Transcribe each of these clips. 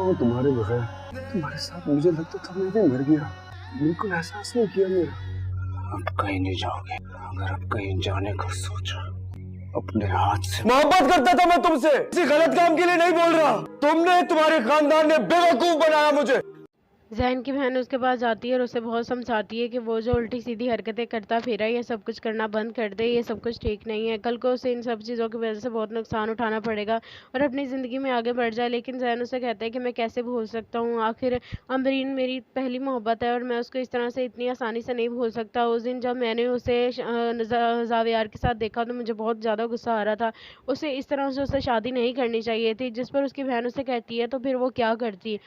हूँ तुम्हारे बगैर। तुम्हारे साथ मुझे लगता था मैं भी मर गया, बिल्कुल एहसास नहीं किया मेरा। अब कहीं नहीं जाओगे। अगर अब कहीं जाने का सोचा, अपने हाथ से। मोहब्बत करता था मैं तुमसे, किसी गलत काम के लिए नहीं बोल रहा। तुमने, तुम्हारे खानदान ने बेवकूफ बनाया मुझे। ज़ैन की बहन उसके पास जाती है और उसे बहुत समझाती है कि वो जो उल्टी सीधी हरकतें करता फिरा ये सब कुछ करना बंद कर दे, ये सब कुछ ठीक नहीं है। कल को उसे इन सब चीज़ों की वजह से बहुत नुकसान उठाना पड़ेगा और अपनी ज़िंदगी में आगे बढ़ जाए। लेकिन ज़ैन उसे कहता है कि मैं कैसे भूल सकता हूँ, आखिर अमरीन मेरी पहली मोहब्बत है और मैं उसको इस तरह से इतनी आसानी से नहीं भूल सकता। उस दिन जब मैंने उसे ज़ावियार के साथ देखा तो मुझे बहुत ज़्यादा गुस्सा आ रहा था। उसे इस तरह से उससे शादी नहीं करनी चाहिए थी। जिस पर उसकी बहन उसे कहती है तो फिर वो क्या करती।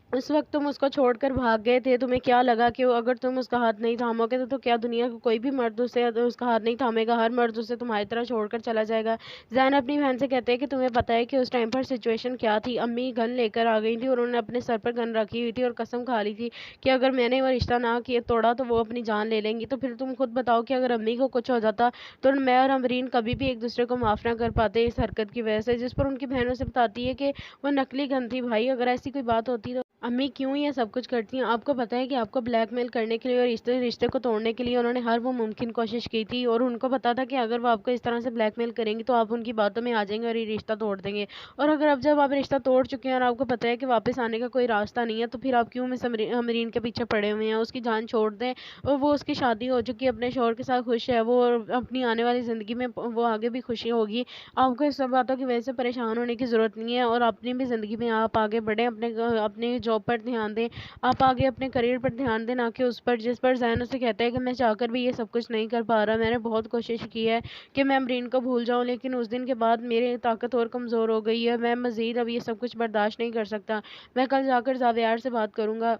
उस वक्त तुम उसको छोड़कर भाग गए थे। तुम्हें क्या लगा कि अगर तुम उसका हाथ नहीं थामोगे तो क्या दुनिया का कोई भी मर्द उसे उसका हाथ नहीं थामेगा, हर मर्द उसे तुम्हारी तरह छोड़कर चला जाएगा। ज़ैन अपनी बहन से कहते हैं कि तुम्हें पता है कि उस टाइम पर सिचुएशन क्या थी। अम्मी गन लेकर आ गई थी और उन्होंने अपने सर पर गन रखी हुई थी और कसम खा ली थी कि अगर मैंने वो रिश्ता ना किया तोड़ा तो वो अपनी जान ले लेंगी। तो फिर तुम खुद बताओ कि अगर अम्मी को कुछ हो जाता तो मैं और अमरीन कभी भी एक दूसरे को माफ़ ना कर पाते इस हरकत की वजह से। जिस पर उनकी बहन उसे बताती है कि वो नकली गन थी। भाई अगर ऐसी कोई बात होती तो अम्मी क्यों ये सब कुछ करती हैं? आपको पता है कि आपको ब्लैकमेल करने के लिए और रिश्ते रिश्ते को तोड़ने के लिए उन्होंने हर वो मुमकिन कोशिश की थी और उनको पता था कि अगर वो आपको इस तरह से ब्लैकमेल करेंगी तो आप उनकी बातों में आ जाएंगे और ये रिश्ता तोड़ देंगे। और अगर अब जब आप रिश्ता तोड़ चुके हैं और आपको पता है कि वापस आने का कोई रास्ता नहीं है तो फिर आप क्यों मिस अमरीन के पीछे पड़े हुए हैं? उसकी जान छोड़ दें और वो उसकी शादी हो चुकी है, अपने शौहर के साथ खुश है वो और अपनी आने वाली ज़िंदगी में वो आगे भी खुशी होगी। आपको इस सब बातों की वजह से परेशान होने की ज़रूरत नहीं है और अपनी भी ज़िंदगी में आप आगे बढ़ें, अपने जॉब पर ध्यान दें, आप आगे अपने करियर पर ध्यान दें, ना कि उस पर जिस पर ज़ैन उसे कहता है कि मैं चाहकर भी ये सब कुछ नहीं कर पा रहा। मैंने बहुत कोशिश की है कि मैं अमरीन को भूल जाऊँ लेकिन उस दिन के बाद मेरी ताकत और कमज़ोर हो गई है। मैं मज़ीद अब ये सब कुछ बर्दाश्त नहीं कर सकता। मैं कल जाकर ज़ावियार से बात करूँगा।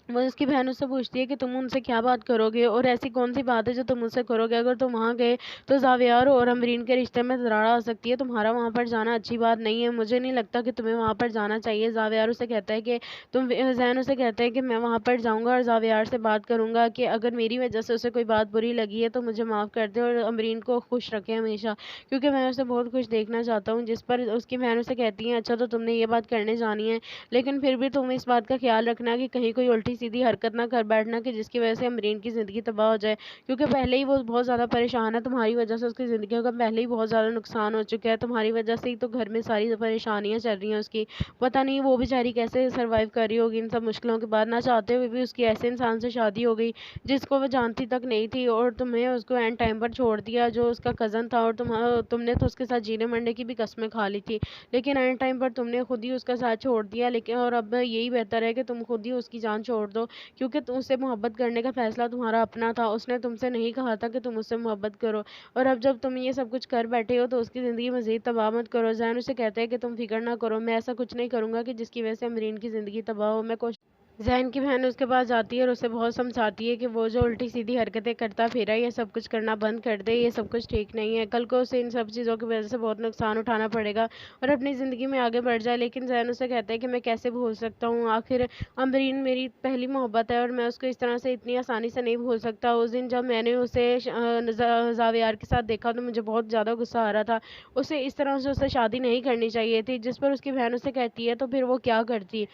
वो उसकी बहन उससे पूछती है कि तुम उनसे क्या बात करोगे और ऐसी कौन सी बात है जो तुम उनसे करोगे? अगर तुम वहाँ गए तो ज़ावियार और अमरीन के रिश्ते में दरार आ सकती है। तुम्हारा वहाँ पर जाना अच्छी बात नहीं है। मुझे नहीं लगता कि तुम्हें वहाँ पर जाना चाहिए। ज़ावियार उसे कहता है कि ज़ैन उसे कहता है कि मैं वहाँ पर जाऊँगा और ज़ावियार से बात करूँगा कि अगर मेरी वजह से उसे कोई बात बुरी लगी है तो मुझे माफ़ कर दे और अमरीन को खुश रखे हमेशा, क्योंकि मैं उसे बहुत खुश देखना चाहता हूँ। जिस पर उसकी बहन उसे कहती है अच्छा तो तुमने ये बात करने जानी है, लेकिन फिर भी तुम इस बात का ख्याल रखना कि कहीं कोई उल्टी सीधी हरकत ना कर बैठना कि जिसकी वजह से अमरीन की ज़िंदगी तबाह हो जाए, क्योंकि पहले ही वो बहुत ज़्यादा परेशान है। तुम्हारी वजह से उसकी ज़िंदगी का पहले ही बहुत ज़्यादा नुकसान हो चुका है। तुम्हारी वजह से ही तो घर में सारी परेशानियाँ चल रही हैं उसकी। पता नहीं वो बेचारी कैसे सर्वाइव कर रही होगी इन सब मुश्किलों के बाद। ना चाहते हुए भी उसकी ऐसे इंसान से शादी हो गई जिसको वो जानती तक नहीं थी और तुम्हें उसको एंड टाइम पर छोड़ दिया, जो उसका कज़न था। और तुमने तो उसके साथ जीने मरने की भी कस्में खा ली थी, लेकिन एंड टाइम पर तुमने खुद ही उसका साथ छोड़ दिया। लेकिन और अब यही बेहतर है कि तुम खुद ही उसकी जान छोड़ दो, क्योंकि उससे मोहब्बत करने का फ़ैसला तुम्हारा अपना था। उसने तुमसे नहीं कहा था कि तुम उससे मोहब्बत करो, और अब जब तुम ये सब कुछ कर बैठे हो तो उसकी ज़िंदगी मज़ीद तबाह मत करो। ज़ैन उसे कहता है कि तुम फ़िक्र ना करो, मैं ऐसा कुछ नहीं करूँगा कि जिसकी वजह से अमरीन की ज़िंदगी तबाह हो। मैं कोशिश ज़ैन की बहन उसके पास जाती है और उसे बहुत समझाती है कि वो जो उल्टी सीधी हरकतें करता फिरा ये सब कुछ करना बंद कर दे, ये सब कुछ ठीक नहीं है। कल को उसे इन सब चीज़ों की वजह से बहुत नुकसान उठाना पड़ेगा और अपनी ज़िंदगी में आगे बढ़ जाए। लेकिन ज़ैन उसे कहता है कि मैं कैसे भूल सकता हूँ, आखिर अमरीन मेरी पहली मोहब्बत है और मैं उसको इस तरह से इतनी आसानी से नहीं भूल सकता। उस दिन जब मैंने उसे ज़ावियार के साथ देखा तो मुझे बहुत ज़्यादा गुस्सा आ रहा था। उसे इस तरह से उससे शादी नहीं करनी चाहिए थी। जिस पर उसकी बहन उसे कहती है तो फिर वो क्या करती।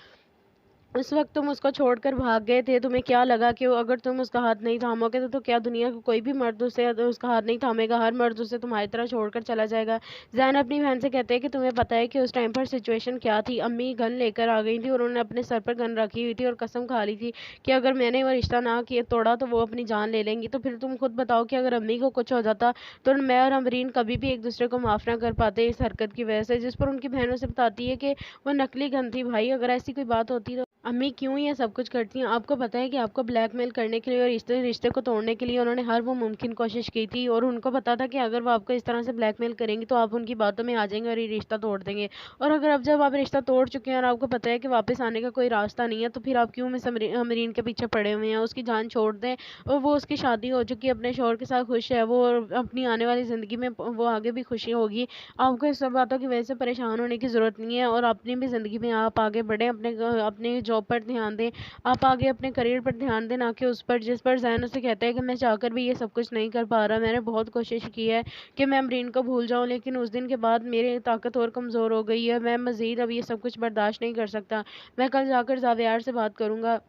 उस वक्त तुम उसको छोड़कर भाग गए थे। तुम्हें क्या लगा कि अगर तुम उसका हाथ नहीं थामोगे तो क्या दुनिया का कोई भी मर्द उसे उसका हाथ नहीं थामेगा, हर मर्द उसे तुम्हारी तरह छोड़कर चला जाएगा। ज़ैन अपनी बहन से कहते हैं कि तुम्हें पता है कि उस टाइम पर सिचुएशन क्या थी। अम्मी गन लेकर आ गई थी और उन्होंने अपने सर पर गन रखी हुई थी और कसम खा ली थी कि अगर मैंने वो रिश्ता ना किया तोड़ा तो वो अपनी जान ले लेंगी। तो फिर तुम खुद बताओ कि अगर अम्मी को कुछ हो जाता तो मैं और अमरीन कभी भी एक दूसरे को माफ़ ना कर पाते इस हरकत की वजह से। जिस पर उनकी बहन उसे बताती है कि वो नकली गन थी। भाई अगर ऐसी कोई बात होती तो अम्मी क्यों ये सब कुछ करती हैं? आपको पता है कि आपको ब्लैकमेल करने के लिए और रिश्ते रिश्ते को तोड़ने के लिए उन्होंने हर वो मुमकिन कोशिश की थी और उनको पता था कि अगर वो आपको इस तरह से ब्लैकमेल करेंगी तो आप उनकी बातों में आ जाएंगे और ये रिश्ता तोड़ देंगे। और अगर अब जब आप रिश्ता तोड़ चुके हैं और आपको पता है कि वापस आने का कोई रास्ता नहीं है तो फिर आप क्यों मिस अमरीन के पीछे पड़े हुए हैं? उसकी जान छोड़ दें और वो उसकी शादी हो चुकी है, अपने शौहर के साथ खुश है वो और अपनी आने वाली ज़िंदगी में वो आगे भी खुशी होगी। आपको इस सब बातों की वजह से परेशान होने की ज़रूरत नहीं है और अपनी भी ज़िंदगी में आप आगे बढ़ें, अपने जॉब पर ध्यान दें, आप आगे अपने करियर पर ध्यान दें, ना कि उस पर जिस पर ज़ैन उसे कहता है कि मैं चाहकर भी ये सब कुछ नहीं कर पा रहा। मैंने बहुत कोशिश की है कि मैं अमरीन को भूल जाऊँ, लेकिन उस दिन के बाद मेरी ताकत और कमज़ोर हो गई है। मैं मज़ीद अब ये सब कुछ बर्दाश्त नहीं कर सकता। मैं कल जाकर ज़ावियार से बात करूँगा।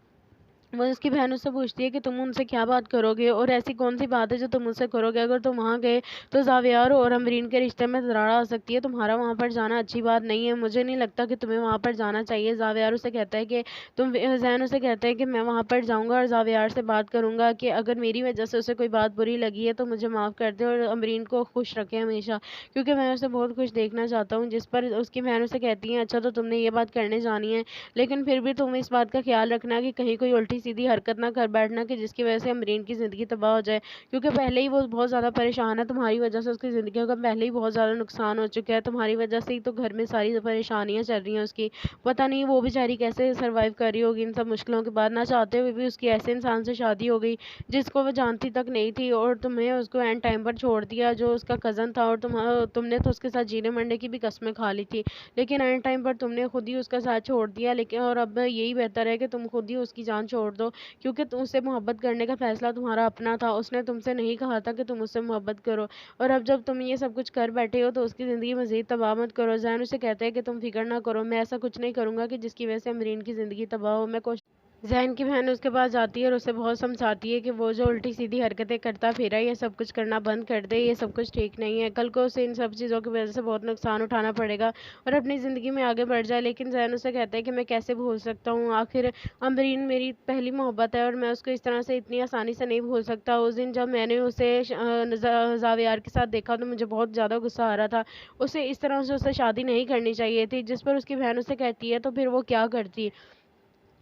वो उसकी बहन उससे पूछती है कि तुम उनसे क्या बात करोगे और ऐसी कौन सी बात है जो तुम मुझसे करोगे। अगर तुम वहाँ गए तो ज़ावियार और अमरीन के रिश्ते में दरार आ सकती है। तुम्हारा वहाँ पर जाना अच्छी बात नहीं है। मुझे नहीं लगता कि तुम्हें वहाँ पर जाना चाहिए। ज़ावियार उसे कहता है कि ज़ैन उसे कहता है कि मैं वहाँ पर जाऊँगा और ज़ावियार से बात करूँगा कि अगर मेरी वजह से उसे कोई बात बुरी लगी है तो मुझे माफ़ कर दे और अमरीन को खुश रखे हमेशा, क्योंकि मैं उसे बहुत खुश देखना चाहता हूँ। जिस पर उसकी बहन उसे कहती है अच्छा तो तुमने ये बात करने जानी है, लेकिन फिर भी तुम इस बात का ख्याल रखना कि कहीं कोई उल्टी सीधी हरकत ना कर बैठना कि जिसकी वजह से अमरीन की ज़िंदगी तबाह हो जाए, क्योंकि पहले ही वो बहुत ज़्यादा परेशान है। तुम्हारी वजह से उसकी ज़िंदगी का पहले ही बहुत ज़्यादा नुकसान हो चुका है। तुम्हारी वजह से ही तो घर में सारी परेशानियां चल रही हैं उसकी। पता नहीं वो बेचारी कैसे सर्वाइव कर रही होगी इन सब मुश्किलों के बाद। ना चाहते हुए भी उसकी ऐसे इंसान से शादी हो गई जिसको वो जानती तक नहीं थी, और तुम्हें उसको एंड टाइम पर छोड़ दिया जो उसका कज़न था, और तुमने तो उसके साथ जीने मरने की भी कस्में खा ली थी, लेकिन एंड टाइम पर तुमने खुद ही उसका साथ छोड़ दिया। लेकिन और अब यही बेहतर है कि तुम खुद ही उसकी जान छोड़ दो, क्योंकि उससे मोहब्बत करने का फैसला तुम्हारा अपना था। उसने तुमसे नहीं कहा था कि तुम उससे मोहब्बत करो, और अब जब तुम ये सब कुछ कर बैठे हो तो उसकी ज़िंदगी मज़ीद तबाह मत करो। ज़ैन उसे कहता है कि तुम फिक्र ना करो, मैं ऐसा कुछ नहीं करूँगा कि जिसकी वजह से अमरीन की ज़िंदगी तबाह हो। ज़ैन की बहन उसके पास जाती है और उसे बहुत समझाती है कि वो जो उल्टी सीधी हरकतें करता फिरा ये सब कुछ करना बंद कर दे, ये सब कुछ ठीक नहीं है। कल को उसे इन सब चीज़ों की वजह से बहुत नुकसान उठाना पड़ेगा और अपनी ज़िंदगी में आगे बढ़ जाए। लेकिन ज़ैन उसे कहता है कि मैं कैसे भूल सकता हूँ, आखिर अमरीन मेरी पहली मोहब्बत है और मैं उसको इस तरह से इतनी आसानी से नहीं भूल सकता। उस दिन जब मैंने उसे ज़ावियार के साथ देखा तो मुझे बहुत ज़्यादा गुस्सा आ रहा था। उसे इस तरह से उससे शादी नहीं करनी चाहिए थी। जिस पर उसकी बहन उसे कहती है तो फिर वो क्या करती।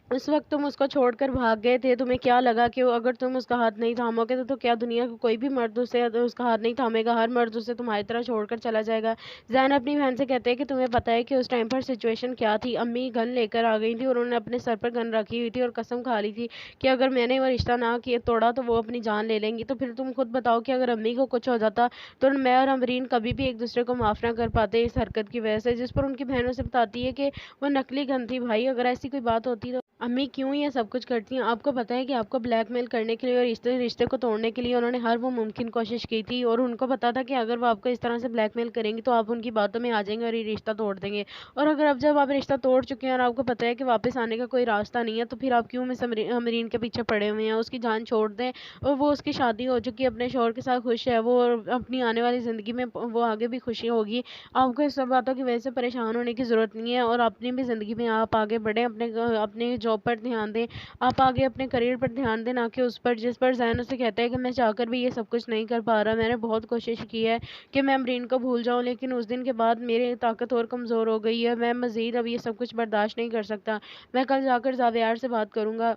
उस वक़्त तुम उसको छोड़कर भाग गए थे, तुम्हें क्या लगा कि अगर तुम उसका हाथ नहीं थामोगे तो क्या दुनिया का कोई भी मर्द उसे उसका हाथ नहीं थामेगा, हर मर्द उसे तुम्हारी तरह छोड़कर चला जाएगा। ज़ैन अपनी बहन से कहते हैं कि तुम्हें पता है कि उस टाइम पर सिचुएशन क्या थी। अम्मी गन लेकर आ गई थी और उन्होंने अपने सर पर गन रखी हुई थी और कसम खा ली थी कि अगर मैंने वो रिश्ता ना किया तोड़ा तो वो अपनी जान ले लेंगी। तो फिर तुम खुद बताओ कि अगर अम्मी को कुछ हो जाता तो मैं और अमरीन कभी भी एक दूसरे को माफ़ ना कर पाते इस हरकत की वजह से। जिस पर उनकी बहन उसे बताती है कि वो नकली गन थी भाई, अगर ऐसी कोई बात होती तो अम्मी क्यों ये सब कुछ करती हैं। आपको पता है कि आपको ब्लैकमेल करने के लिए और रिश्ते को तोड़ने के लिए उन्होंने हर वो मुमकिन कोशिश की थी, और उनको पता था कि अगर वो आपको इस तरह से ब्लैकमेल करेंगी तो आप उनकी बातों में आ जाएंगे और ये रिश्ता तोड़ देंगे। और अगर अब जब आप रिश्ता तोड़ चुके हैं और आपको पता है कि वापस आने का कोई रास्ता नहीं है, तो फिर आप क्यों मिस अमरीन के पीछे पड़े हुए हैं। उसकी जान छोड़ दें, और वो उसकी शादी हो चुकी है, अपने शौहर के साथ खुश है वो, और अपनी आने वाली ज़िंदगी में वो आगे भी खुशी होगी। आपको इस सब बातों की वजह से परेशान होने की ज़रूरत नहीं है, और अपनी भी ज़िंदगी में आप आगे बढ़ें, अपने जॉब पर ध्यान दें, आप आगे अपने करियर पर ध्यान दें, ना कि उस पर जिस पर ज़ैन उसे कहता है कि मैं चाहकर भी ये सब कुछ नहीं कर पा रहा। मैंने बहुत कोशिश की है कि मैं अमरीन को भूल जाऊँ, लेकिन उस दिन के बाद मेरी ताकत और कमज़ोर हो गई है। मैं मज़ीद अब ये सब कुछ बर्दाश्त नहीं कर सकता। मैं कल जाकर ज़ावियार से बात करूँगा।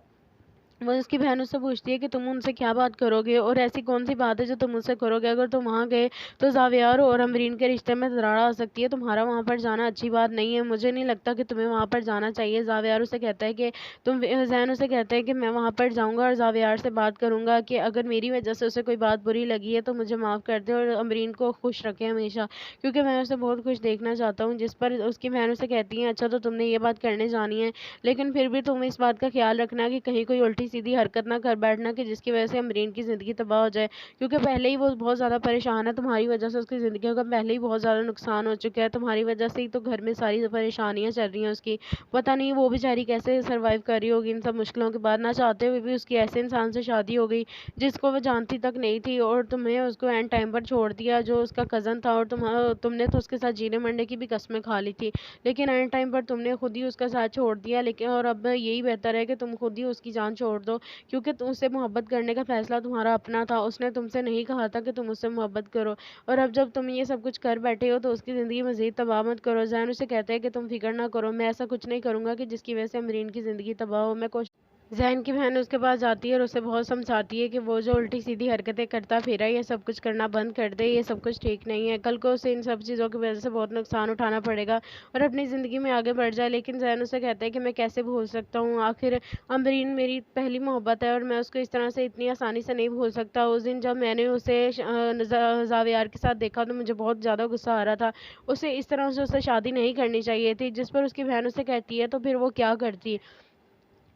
वो उसकी बहन उससे पूछती है कि तुम उनसे क्या बात करोगे और ऐसी कौन सी बात है जो तुम मुझसे करोगे। अगर तुम वहाँ गए तो ज़ावियार और अमरीन के रिश्ते में दरार आ सकती है। तुम्हारा वहाँ पर जाना अच्छी बात नहीं है। मुझे नहीं लगता कि तुम्हें वहाँ पर जाना चाहिए। ज़ावियार उसे कहता है कि ज़ैन उसे कहता है कि मैं वहाँ पर जाऊँगा और ज़ावियार से बात करूँगा कि अगर मेरी वजह से उसे कोई बात बुरी लगी है तो मुझे माफ़ कर दे और अमरीन को खुश रखे हमेशा, क्योंकि मैं उसे बहुत खुश देखना चाहता हूँ। जिस पर उसकी बहन उसे कहती है अच्छा तो तुमने ये बात करने जानी है, लेकिन फिर भी तुम इस बात का ख्याल रखना कि कहीं कोई उल्टी सीधी हरकत ना कर बैठना कि जिसकी वजह से अमरीन की ज़िंदगी तबाह हो जाए, क्योंकि पहले ही वो बहुत ज़्यादा परेशान है। तुम्हारी वजह से उसकी ज़िंदगी का पहले ही बहुत ज़्यादा नुकसान हो चुका है। तुम्हारी वजह से ही तो घर में सारी परेशानियां चल रही हैं उसकी। पता नहीं वो बेचारी कैसे सर्वाइव कर रही होगी इन सब मुश्किलों के बाद। ना चाहते हुए भी उसकी ऐसे इंसान से शादी हो गई जिसको वो जानती तक नहीं थी, और तुम्हें उसको एंड टाइम पर छोड़ दिया जो उसका कज़न था, और तुमने तो उसके साथ जीने मरने की भी कस्में खा ली थी, लेकिन एंड टाइम पर तुमने खुद ही उसका साथ छोड़ दिया। लेकिन और अब यही बेहतर है कि तुम खुद ही उसकी जान छोड़ दो, क्योंकि उससे मोहब्बत करने का फैसला तुम्हारा अपना था। उसने तुमसे नहीं कहा था कि तुम उससे मोहब्बत करो, और अब जब तुम ये सब कुछ कर बैठे हो तो उसकी ज़िंदगी मज़ीद तबाह मत करो। ज़ैन उसे कहता है कि तुम फिक्र ना करो, मैं ऐसा कुछ नहीं करूँगा कि जिसकी वजह से अमरीन की ज़िंदगी तबाह हो। ज़ैन की बहन उसके पास जाती है और उसे बहुत समझाती है कि वो जो उल्टी सीधी हरकतें करता फिरा ये सब कुछ करना बंद कर दे, ये सब कुछ ठीक नहीं है। कल को उसे इन सब चीज़ों की वजह से बहुत नुकसान उठाना पड़ेगा और अपनी ज़िंदगी में आगे बढ़ जाए। लेकिन ज़ैन उसे कहता है कि मैं कैसे भूल सकता हूँ, आखिर अमरीन मेरी पहली मोहब्बत है और मैं उसको इस तरह से इतनी आसानी से नहीं भूल सकता। उस दिन जब मैंने उसे ज़ावियार के साथ देखा तो मुझे बहुत ज़्यादा गुस्सा आ रहा था। उसे इस तरह से उससे शादी नहीं करनी चाहिए थी। जिस पर उसकी बहन उसे कहती है तो फिर वो क्या करती।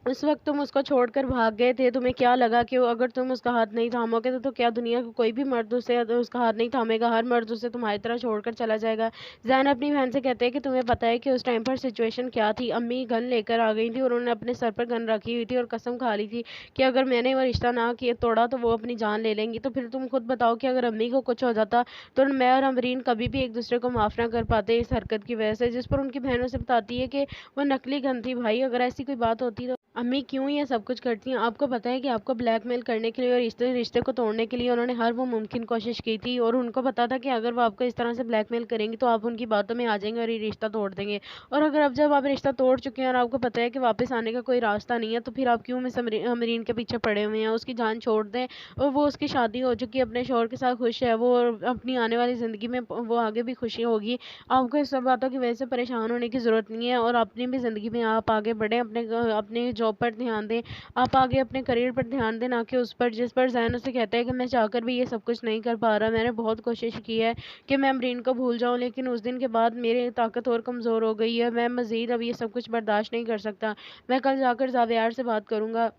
उस वक़्त तुम उसको छोड़कर भाग गए थे, तुम्हें क्या लगा कि अगर तुम उसका हाथ नहीं थामोगे तो क्या दुनिया का कोई भी मर्द उसका हाथ नहीं थामेगा, हर मर्द उसे तुम्हारी तरह छोड़कर चला जाएगा। ज़ैन अपनी बहन से कहते हैं कि तुम्हें पता है कि उस टाइम पर सिचुएशन क्या थी। अम्मी गन लेकर आ गई थी और उन्होंने अपने सर पर गन रखी हुई थी और कसम खा ली थी कि अगर मैंने वो रिश्ता ना किया तोड़ा तो वो अपनी जान ले लेंगी। तो फिर तुम खुद बताओ कि अगर अम्मी को कुछ हो जाता तो मैं और अमरीन कभी भी एक दूसरे को माफ़ ना कर पाते इस हरकत की वजह से। जिस पर उनकी बहन उसे बताती है कि वो नकली गन थी भाई, अगर ऐसी कोई बात होती तो अम्मी क्यों ये सब कुछ करती हैं? आपको पता है कि आपको ब्लैकमेल करने के लिए और रिश्ते रिश्ते को तोड़ने के लिए उन्होंने हर वो मुमकिन कोशिश की थी और उनको पता था कि अगर वो आपको इस तरह से ब्लैकमेल करेंगी तो आप उनकी बातों में आ जाएंगे और ये रिश्ता तोड़ देंगे। और अगर अब जब आप रिश्ता तोड़ चुके हैं और आपको पता है कि वापस आने का कोई रास्ता नहीं है तो फिर आप क्यों मिस अमरीन के पीछे पड़े हुए हैं? उसकी जान छोड़ दें और वो उसकी शादी हो चुकी है, अपने शौहर के साथ खुश है वो और अपनी आने वाली ज़िंदगी में वो आगे भी खुशी होगी। आपको इस सब बातों की वजह से परेशान होने की ज़रूरत नहीं है और अपनी भी ज़िंदगी में आप आगे बढ़ें, अपने जॉब पर ध्यान दें, आप आगे अपने करियर पर ध्यान दें, ना कि उस पर जिस पर ज़ैन उसे कहता है कि मैं चाहकर भी ये सब कुछ नहीं कर पा रहा। मैंने बहुत कोशिश की है कि मैं अमरीन को भूल जाऊँ लेकिन उस दिन के बाद मेरी ताकत और कमज़ोर हो गई है। मैं मज़ीद अब ये सब कुछ बर्दाश्त नहीं कर सकता। मैं कल जाकर ज़ावियार से बात करूँगा।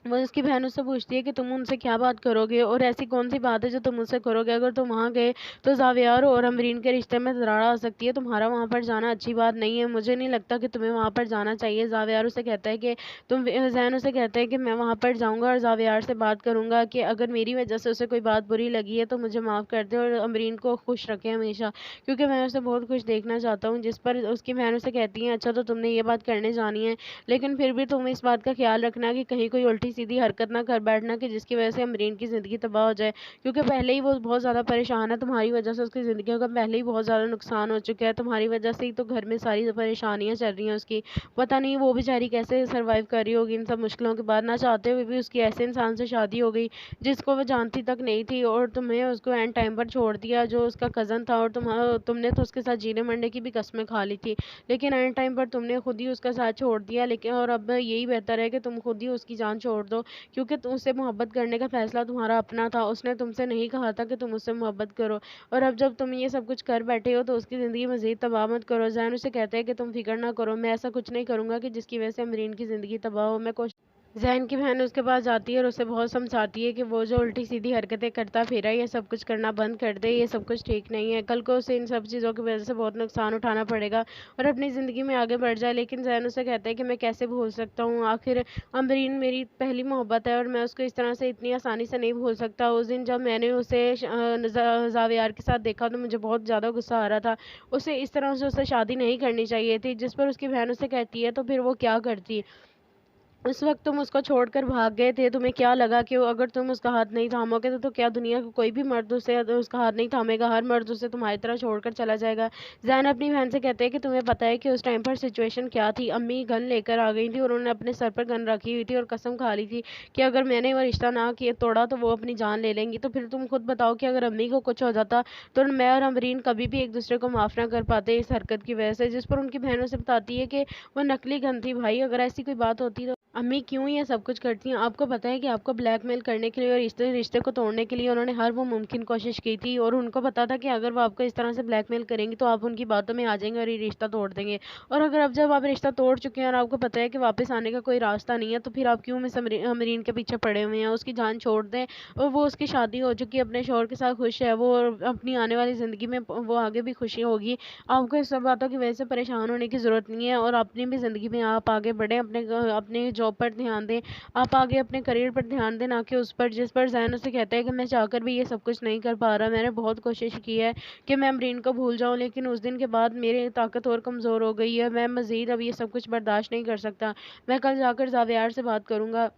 वो उसकी बहन उससे पूछती है कि तुम उनसे क्या बात करोगे और ऐसी कौन सी बात है जो तुम उससे करोगे? अगर तुम वहाँ गए तो ज़ावियार और अमरीन के रिश्ते में दरार आ सकती है। तुम्हारा वहाँ पर जाना अच्छी बात नहीं है। मुझे नहीं लगता कि तुम्हें वहाँ पर जाना चाहिए। ज़ावियार उसे कहता है कि ज़ैन उसे कहता है कि मैं वहाँ पर जाऊँगा और ज़ावियार से बात करूँगा कि अगर मेरी वजह से उसे कोई बात बुरी लगी है तो मुझे माफ़ कर दे और अमरीन को खुश रखे हमेशा, क्योंकि मैं उसे बहुत खुश देखना चाहता हूँ। जिस पर उसकी बहन उसे कहती है अच्छा तो तुमने ये बात करने जानी है, लेकिन फिर भी तुम इस बात का ख्याल रखना कि कहीं कोई उल्टी सीधी हरकत ना कर बैठना कि जिसकी वजह से अमरीन की ज़िंदगी तबाह हो जाए, क्योंकि पहले ही वो बहुत ज़्यादा परेशान है। तुम्हारी वजह से उसकी ज़िंदगी का पहले ही बहुत ज़्यादा नुकसान हो चुका है। तुम्हारी वजह से ही तो घर में सारी परेशानियां चल रही हैं उसकी। पता नहीं वो बेचारी कैसे सर्वाइव कर रही होगी इन सब मुश्किलों के बाद। ना चाहते हुए भी उसकी ऐसे इंसान से शादी हो गई जिसको वो जानती तक नहीं थी और तुम्हें उसको एंड टाइम पर छोड़ दिया, जो उसका कज़न था। और तुमने तो उसके साथ जीने मरने की भी कस्में खा ली थी, लेकिन एंड टाइम पर तुमने खुद ही उसका साथ छोड़ दिया। लेकिन और अब यही बेहतर है कि तुम खुद ही उसकी जान छोड़ दो, क्योंकि तुम उससे मोहब्बत करने का फैसला तुम्हारा अपना था। उसने तुमसे नहीं कहा था कि तुम उससे मोहब्बत करो, और अब जब तुम ये सब कुछ कर बैठे हो तो उसकी ज़िंदगी मज़ीद तबाह मत करो। ज़ैन उसे कहता है कि तुम फिक्र ना करो, मैं ऐसा कुछ नहीं करूँगा कि जिसकी वजह से अमरीन की ज़िंदगी तबाह हो। मैं कोशिश ज़ैन की बहन उसके पास जाती है और उसे बहुत समझाती है कि वो जो उल्टी सीधी हरकतें करता फिरा ये सब कुछ करना बंद कर दे, ये सब कुछ ठीक नहीं है। कल को उसे इन सब चीज़ों की वजह से बहुत नुकसान उठाना पड़ेगा और अपनी ज़िंदगी में आगे बढ़ जाए। लेकिन ज़ैन उसे कहता है कि मैं कैसे भूल सकता हूँ, आखिर अमरीन मेरी पहली मोहब्बत है और मैं उसको इस तरह से इतनी आसानी से नहीं भूल सकता। उस दिन जब मैंने उसे ज़ावियार के साथ देखा तो मुझे बहुत ज़्यादा गुस्सा आ रहा था। उसे इस तरह से उससे शादी नहीं करनी चाहिए थी। जिस पर उसकी बहन उसे कहती है तो फिर वो क्या करती? उस वक़्त तुम उसको छोड़कर भाग गए थे, तुम्हें क्या लगा कि अगर तुम उसका हाथ नहीं थामोगे तो क्या दुनिया का कोई भी मर्द उसका हाथ नहीं थामेगा, हर मर्द उसे तुम्हारी तरह छोड़कर चला जाएगा। ज़ैन अपनी बहन से कहते हैं कि तुम्हें पता है कि उस टाइम पर सिचुएशन क्या थी। अम्मी गन लेकर आ गई थी और उन्होंने अपने सर पर गन रखी हुई थी और कसम खा ली थी कि अगर मैंने वो रिश्ता ना किया तोड़ा तो वो अपनी जान ले लेंगी। तो फिर तुम खुद बताओ कि अगर अम्मी को कुछ हो जाता तो मैं और अमरीन कभी भी एक दूसरे को माफ़ ना कर पाते इस हरकत की वजह से। जिस पर उनकी बहन उसे बताती है कि वो नकली गन थी भाई, अगर ऐसी कोई बात होती तो अम्मी क्यों ये सब कुछ करती हैं? आपको पता है कि आपको ब्लैकमेल करने के लिए और रिश्ते रिश्ते को तोड़ने के लिए उन्होंने हर वो मुमकिन कोशिश की थी और उनको पता था कि अगर वो आपको इस तरह से ब्लैकमेल करेंगी तो आप उनकी बातों में आ जाएंगे और ये रिश्ता तोड़ देंगे। और अगर अब जब आप रिश्ता तोड़ चुके हैं और आपको पता है कि वापस आने का कोई रास्ता नहीं है तो फिर आप क्यों मिस अमरीन के पीछे पड़े हुए हैं? उसकी जान छोड़ दें और वो उसकी शादी हो चुकी है, अपने शौहर के साथ खुश है वो और अपनी आने वाली ज़िंदगी में वो आगे भी खुशी होगी। आपको इस सब बातों की वजह से परेशान होने की ज़रूरत नहीं है और अपनी भी ज़िंदगी में आप आगे बढ़ें, अपने जॉब पर ध्यान दें, आप आगे अपने करियर पर ध्यान दें, ना कि उस पर जिस पर ज़ैन उसे कहता है कि मैं चाहकर भी ये सब कुछ नहीं कर पा रहा। मैंने बहुत कोशिश की है कि मैं अमरीन को भूल जाऊँ लेकिन उस दिन के बाद मेरी ताकत और कमज़ोर हो गई है। मैं मज़ीद अब ये सब कुछ बर्दाश्त नहीं कर सकता। मैं कल जाकर ज़ावियार से बात करूँगा।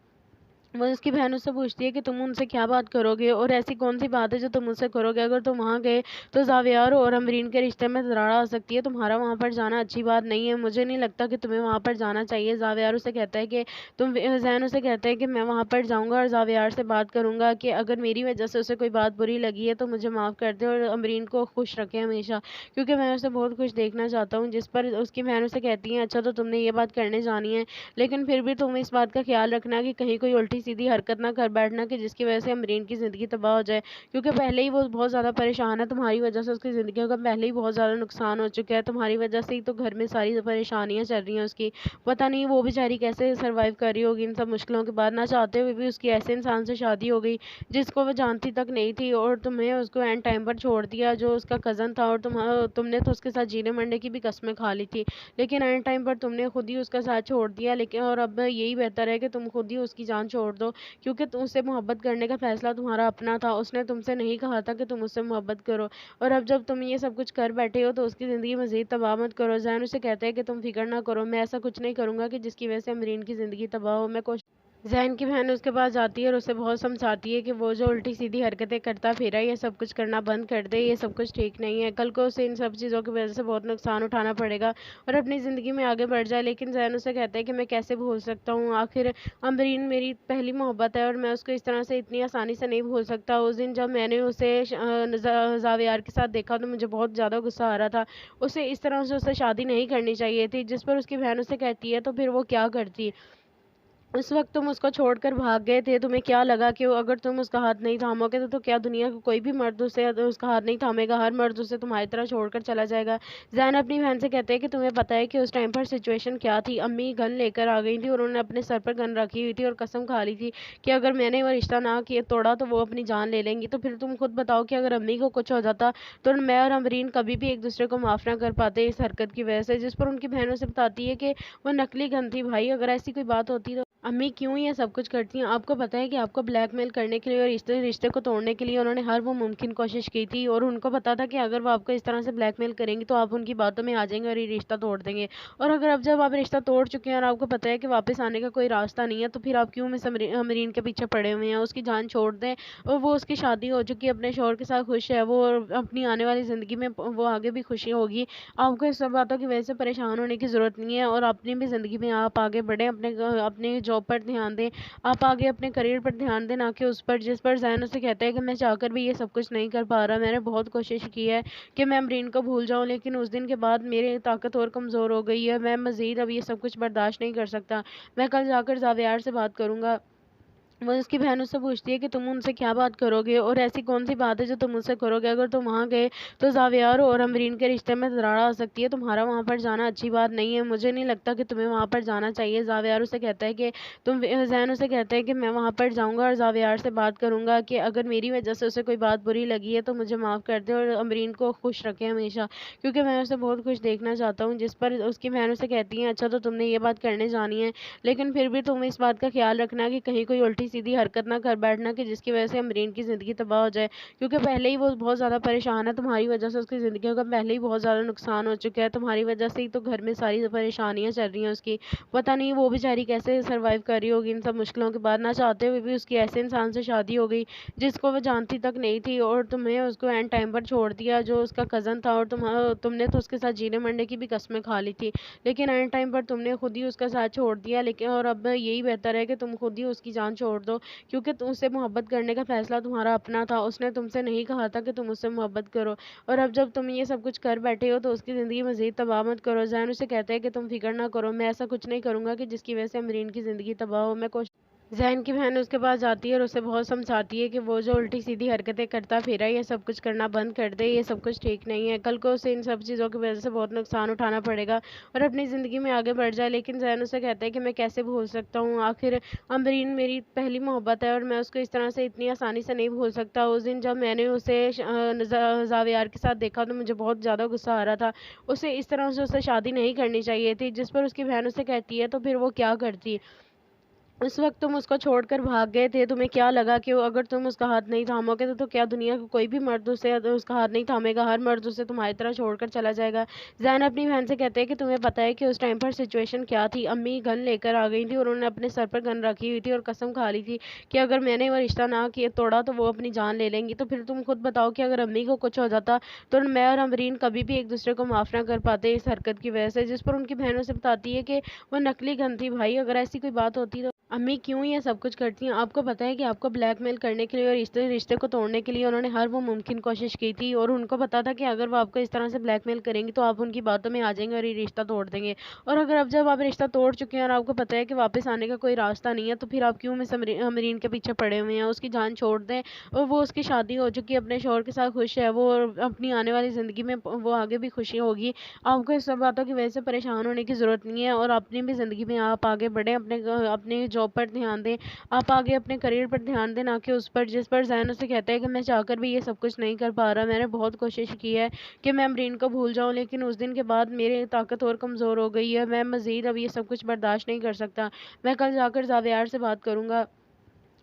वो उसकी बहन उससे पूछती है कि तुम उनसे क्या बात करोगे और ऐसी कौन सी बात है जो तुम उससे करोगे? अगर तुम वहाँ गए तो ज़ावियार और अमरीन के रिश्ते में दरार आ सकती है। तुम्हारा वहाँ पर जाना अच्छी बात नहीं है। मुझे नहीं लगता कि तुम्हें वहाँ पर जाना चाहिए। ज़ावियार उसे कहता है कि ज़ैन उसे कहता है कि मैं वहाँ पर जाऊँगा और ज़ावियार से बात करूँगा कि अगर मेरी वजह से उसे कोई बात बुरी लगी है तो मुझे माफ़ कर दे और अमरीन को खुश रखे हमेशा, क्योंकि मैं उसे बहुत खुश देखना चाहता हूँ। जिस पर उसकी बहन उसे कहती है अच्छा तो तुमने ये बात करने जानी है, लेकिन फिर भी तुम इस बात का ख्याल रखना कि कहीं कोई उल्टी सीधी हरकत ना कर बैठना कि जिसकी वजह से अमरीन की ज़िंदगी तबाह हो जाए, क्योंकि पहले ही वो बहुत ज़्यादा परेशान है तुम्हारी वजह से। उसकी ज़िंदगी का पहले ही बहुत ज़्यादा नुकसान हो चुका है तुम्हारी वजह से ही, तो घर में सारी परेशानियां चल रही हैं उसकी। पता नहीं वो बेचारी कैसे सर्वाइव कर रही होगी इन सब मुश्किलों के बाद। ना चाहते हुए भी उसकी ऐसे इंसान से शादी हो गई जिसको वो जानती तक नहीं थी, और तुम्हें उसको एंड टाइम पर छोड़ दिया, जो उसका कज़न था। और तुमने तो उसके साथ जीने मरने की भी कस्में खा ली थी, लेकिन एंड टाइम पर तुमने खुद ही उसका साथ छोड़ दिया। लेकिन और अब यही बेहतर है कि तुम खुद ही उसकी जान छोड़ दो, क्योंकि तुम उससे मोहब्बत करने का फैसला तुम्हारा अपना था। उसने तुमसे नहीं कहा था कि तुम उससे मोहब्बत करो, और अब जब तुम ये सब कुछ कर बैठे हो तो उसकी ज़िंदगी मज़ीद तबाह मत करो। ज़ैन उसे कहता है कि तुम फिक्र ना करो, मैं ऐसा कुछ नहीं करूँगा कि जिसकी वजह से अमरीन की ज़िंदगी तबाह हो। ज़ैन की बहन उसके पास जाती है और उसे बहुत समझाती है कि वो जो उल्टी सीधी हरकतें करता फिरा ये सब कुछ करना बंद कर दे, ये सब कुछ ठीक नहीं है। कल को उसे इन सब चीज़ों की वजह से बहुत नुकसान उठाना पड़ेगा और अपनी ज़िंदगी में आगे बढ़ जाए। लेकिन ज़ैन उसे कहता है कि मैं कैसे भूल सकता हूँ, आखिर अमरीन मेरी पहली मोहब्बत है और मैं उसको इस तरह से इतनी आसानी से नहीं भूल सकता। उस दिन जब मैंने उसे जावियार के साथ देखा तो मुझे बहुत ज़्यादा गुस्सा आ रहा था। उसे इस तरह से उससे शादी नहीं करनी चाहिए थी। जिस पर उसकी बहन उसे कहती है तो फिर वो क्या करती। उस वक्त तुम उसको छोड़कर भाग गए थे, तुम्हें क्या लगा कि अगर तुम उसका हाथ नहीं थामोगे तो क्या दुनिया का कोई भी मर्द उसे उसका हाथ नहीं थामेगा, हर मर्द उसे तुम्हारी तरह छोड़कर चला जाएगा। ज़ैन अपनी बहन से कहते हैं कि तुम्हें पता है कि उस टाइम पर सिचुएशन क्या थी। अम्मी गन लेकर आ गई थी और उन्होंने अपने सर पर गन रखी हुई थी और कसम खा ली थी कि अगर मैंने वो रिश्ता ना किया तोड़ा तो वो अपनी जान ले लेंगी। तो फिर तुम खुद बताओ कि अगर अम्मी को कुछ हो जाता तो मैं और अमरीन कभी भी एक दूसरे को माफ़ ना कर पाते इस हरकत की वजह से। जिस पर उनकी बहनों से बताती है कि वो नकली गन थी भाई, अगर ऐसी कोई बात होती तो अम्मी क्यों ये सब कुछ करती हैं। आपको पता है कि आपको ब्लैकमेल करने के लिए और रिश्ते को तोड़ने के लिए उन्होंने हर वो मुमकिन कोशिश की थी, और उनको पता था कि अगर वो आपको इस तरह से ब्लैकमेल करेंगी तो आप उनकी बातों में आ जाएंगे और ये रिश्ता तोड़ देंगे। और अगर अब जब आप रिश्ता तोड़ चुके हैं और आपको पता है कि वापस आने का कोई रास्ता नहीं है, तो फिर आप क्यों मिस अमरीन के पीछे पड़े हुए हैं। उसकी जान छोड़ दें, और वो उसकी शादी हो चुकी है, अपने शौहर के साथ खुश है वो, और अपनी आने वाली ज़िंदगी में वो आगे भी खुशी होगी। आपको इस सब बातों की वजह से परेशान होने की ज़रूरत नहीं है, और अपनी भी ज़िंदगी में आप आगे बढ़ें, अपने जॉब पर ध्यान दें, आप आगे अपने करियर पर ध्यान दें, ना कि उस पर। जिस पर ज़ैन उसे कहता है कि मैं चाहकर भी ये सब कुछ नहीं कर पा रहा। मैंने बहुत कोशिश की है कि मैं अमरीन को भूल जाऊं, लेकिन उस दिन के बाद मेरी ताकत और कमज़ोर हो गई है। मैं मज़ीद अब ये सब कुछ बर्दाश्त नहीं कर सकता। मैं कल जाकर जावियार से बात करूँगा। वो उसकी बहन उससे पूछती है कि तुम उनसे क्या बात करोगे, और ऐसी कौन सी बात है जो तुम उनसे करोगे। अगर तुम वहाँ गए तो जावियार और अमरीन के रिश्ते में दरार आ सकती है। तुम्हारा वहाँ पर जाना अच्छी बात नहीं है, मुझे नहीं लगता कि तुम्हें वहाँ पर जाना चाहिए। जावियार उसे कहता है कि ज़ैन उसे कहता है कि मैं वहाँ पर जाऊँगा और जावियार से बात करूँगा कि अगर मेरी वजह से उसे कोई बात बुरी लगी है तो मुझे माफ़ कर दे, और अमरीन को खुश रखे हमेशा, क्योंकि मैं उसे बहुत खुश देखना चाहता हूँ। जिस पर उसकी बहन उसे कहती है अच्छा तो तुमने ये बात करने जानी है, लेकिन फिर भी तुम इस बात का ख्याल रखना कि कहीं कोई उल्टी सीधी हरकत ना कर बैठना कि जिसकी वजह से अमरीन की ज़िंदगी तबाह हो जाए, क्योंकि पहले ही वो बहुत ज़्यादा परेशान है तुम्हारी वजह से। उसकी ज़िंदगी का पहले ही बहुत ज़्यादा नुकसान हो चुका है तुम्हारी वजह से ही, तो घर में सारी परेशानियां चल रही हैं उसकी। पता नहीं वो बेचारी कैसे सर्वाइव कर रही होगी इन सब मुश्किलों के बाद। ना चाहते हुए भी उसकी ऐसे इंसान से शादी हो गई जिसको वो जानती तक नहीं थी, और तुम्हें उसको एंड टाइम पर छोड़ दिया, जो उसका कज़न था। और तुमने तो उसके साथ जीने मरने की भी कस्में खा ली थी, लेकिन एंड टाइम पर तुमने खुद ही उसका साथ छोड़ दिया। लेकिन और अब यही बेहतर है कि तुम खुद ही उसकी जान छोड़ दो, क्योंकि उससे मोहब्बत करने का फैसला तुम्हारा अपना था। उसने तुमसे नहीं कहा था कि तुम उससे मोहब्बत करो, और अब जब तुम ये सब कुछ कर बैठे हो तो उसकी ज़िंदगी मज़ीद तबाह मत करो। ज़ैन उसे कहता है कि तुम फिक्र ना करो, मैं ऐसा कुछ नहीं करूँगा कि जिसकी वजह से अमरीन की ज़िंदगी तबाह हो। ज़ैन की बहन उसके पास जाती है और उसे बहुत समझाती है कि वो जो उल्टी सीधी हरकतें करता फिरा ये सब कुछ करना बंद कर दे, ये सब कुछ ठीक नहीं है। कल को उसे इन सब चीज़ों की वजह से बहुत नुकसान उठाना पड़ेगा और अपनी ज़िंदगी में आगे बढ़ जाए। लेकिन ज़ैन उसे कहता है कि मैं कैसे भूल सकता हूँ, आखिर अमरीन मेरी पहली मोहब्बत है और मैं उसको इस तरह से इतनी आसानी से नहीं भूल सकता। उस दिन जब मैंने उसे जावियार के साथ देखा तो मुझे बहुत ज़्यादा गुस्सा आ रहा था। उसे इस तरह से उससे शादी नहीं करनी चाहिए थी। जिस पर उसकी बहन उसे कहती है तो फिर वो क्या करती। उस वक्त तुम उसको छोड़कर भाग गए थे, तुम्हें क्या लगा कि अगर तुम उसका हाथ नहीं थामोगे तो क्या दुनिया का कोई भी मर्द उसका हाथ नहीं थामेगा, हर मर्द उसे तुम्हारी तरह छोड़कर चला जाएगा। ज़ैन अपनी बहन से कहते हैं कि तुम्हें पता है कि उस टाइम पर सिचुएशन क्या थी। अम्मी गन लेकर आ गई थी और उन्होंने अपने सर पर गन रखी हुई थी और कसम खा ली थी कि अगर मैंने वो रिश्ता ना किया तोड़ा तो वो अपनी जान ले लेंगी। तो फिर तुम खुद बताओ कि अगर अम्मी को कुछ हो जाता तो मैं और अमरीन कभी भी एक दूसरे को माफ़ ना कर पाते इस हरकत की वजह से। जिस पर उनकी बहनों से बताती है कि वो नकली गन थी भाई, अगर ऐसी कोई बात होती तो अम्मी क्यों ये सब कुछ करती हैं? आपको पता है कि आपको ब्लैकमेल करने के लिए और रिश्ते रिश्ते को तोड़ने के लिए उन्होंने हर वो मुमकिन कोशिश की थी और उनको पता था कि अगर वो आपको इस तरह से ब्लैकमेल करेंगी तो आप उनकी बातों में आ जाएंगे और ये रिश्ता तोड़ देंगे। और अगर अब जब आप रिश्ता तोड़ चुके हैं और आपको पता है कि वापस आने का कोई रास्ता नहीं है, तो फिर आप क्यों मिस अमरीन के पीछे पड़े हुए हैं? उसकी जान छोड़ दें और वो, उसकी शादी हो चुकी है, अपने शौहर के साथ खुश है वो, और अपनी आने वाली ज़िंदगी में वो आगे भी खुशी होगी। आपको इस सब बातों की वजह से परेशान होने की ज़रूरत नहीं है और अपनी भी ज़िंदगी में आप आगे बढ़ें, अपने जॉब पर ध्यान दें, आप आगे अपने करियर पर ध्यान दें, ना कि उस पर जिस पर ज़हन उसे कहता है कि मैं चाहकर भी ये सब कुछ नहीं कर पा रहा। मैंने बहुत कोशिश की है कि मैं अमरीन को भूल जाऊँ, लेकिन उस दिन के बाद मेरी ताकत और कमज़ोर हो गई है। मैं मज़ीद अब ये सब कुछ बर्दाश्त नहीं कर सकता। मैं कल जाकर ज़ावियार से बात करूँगा।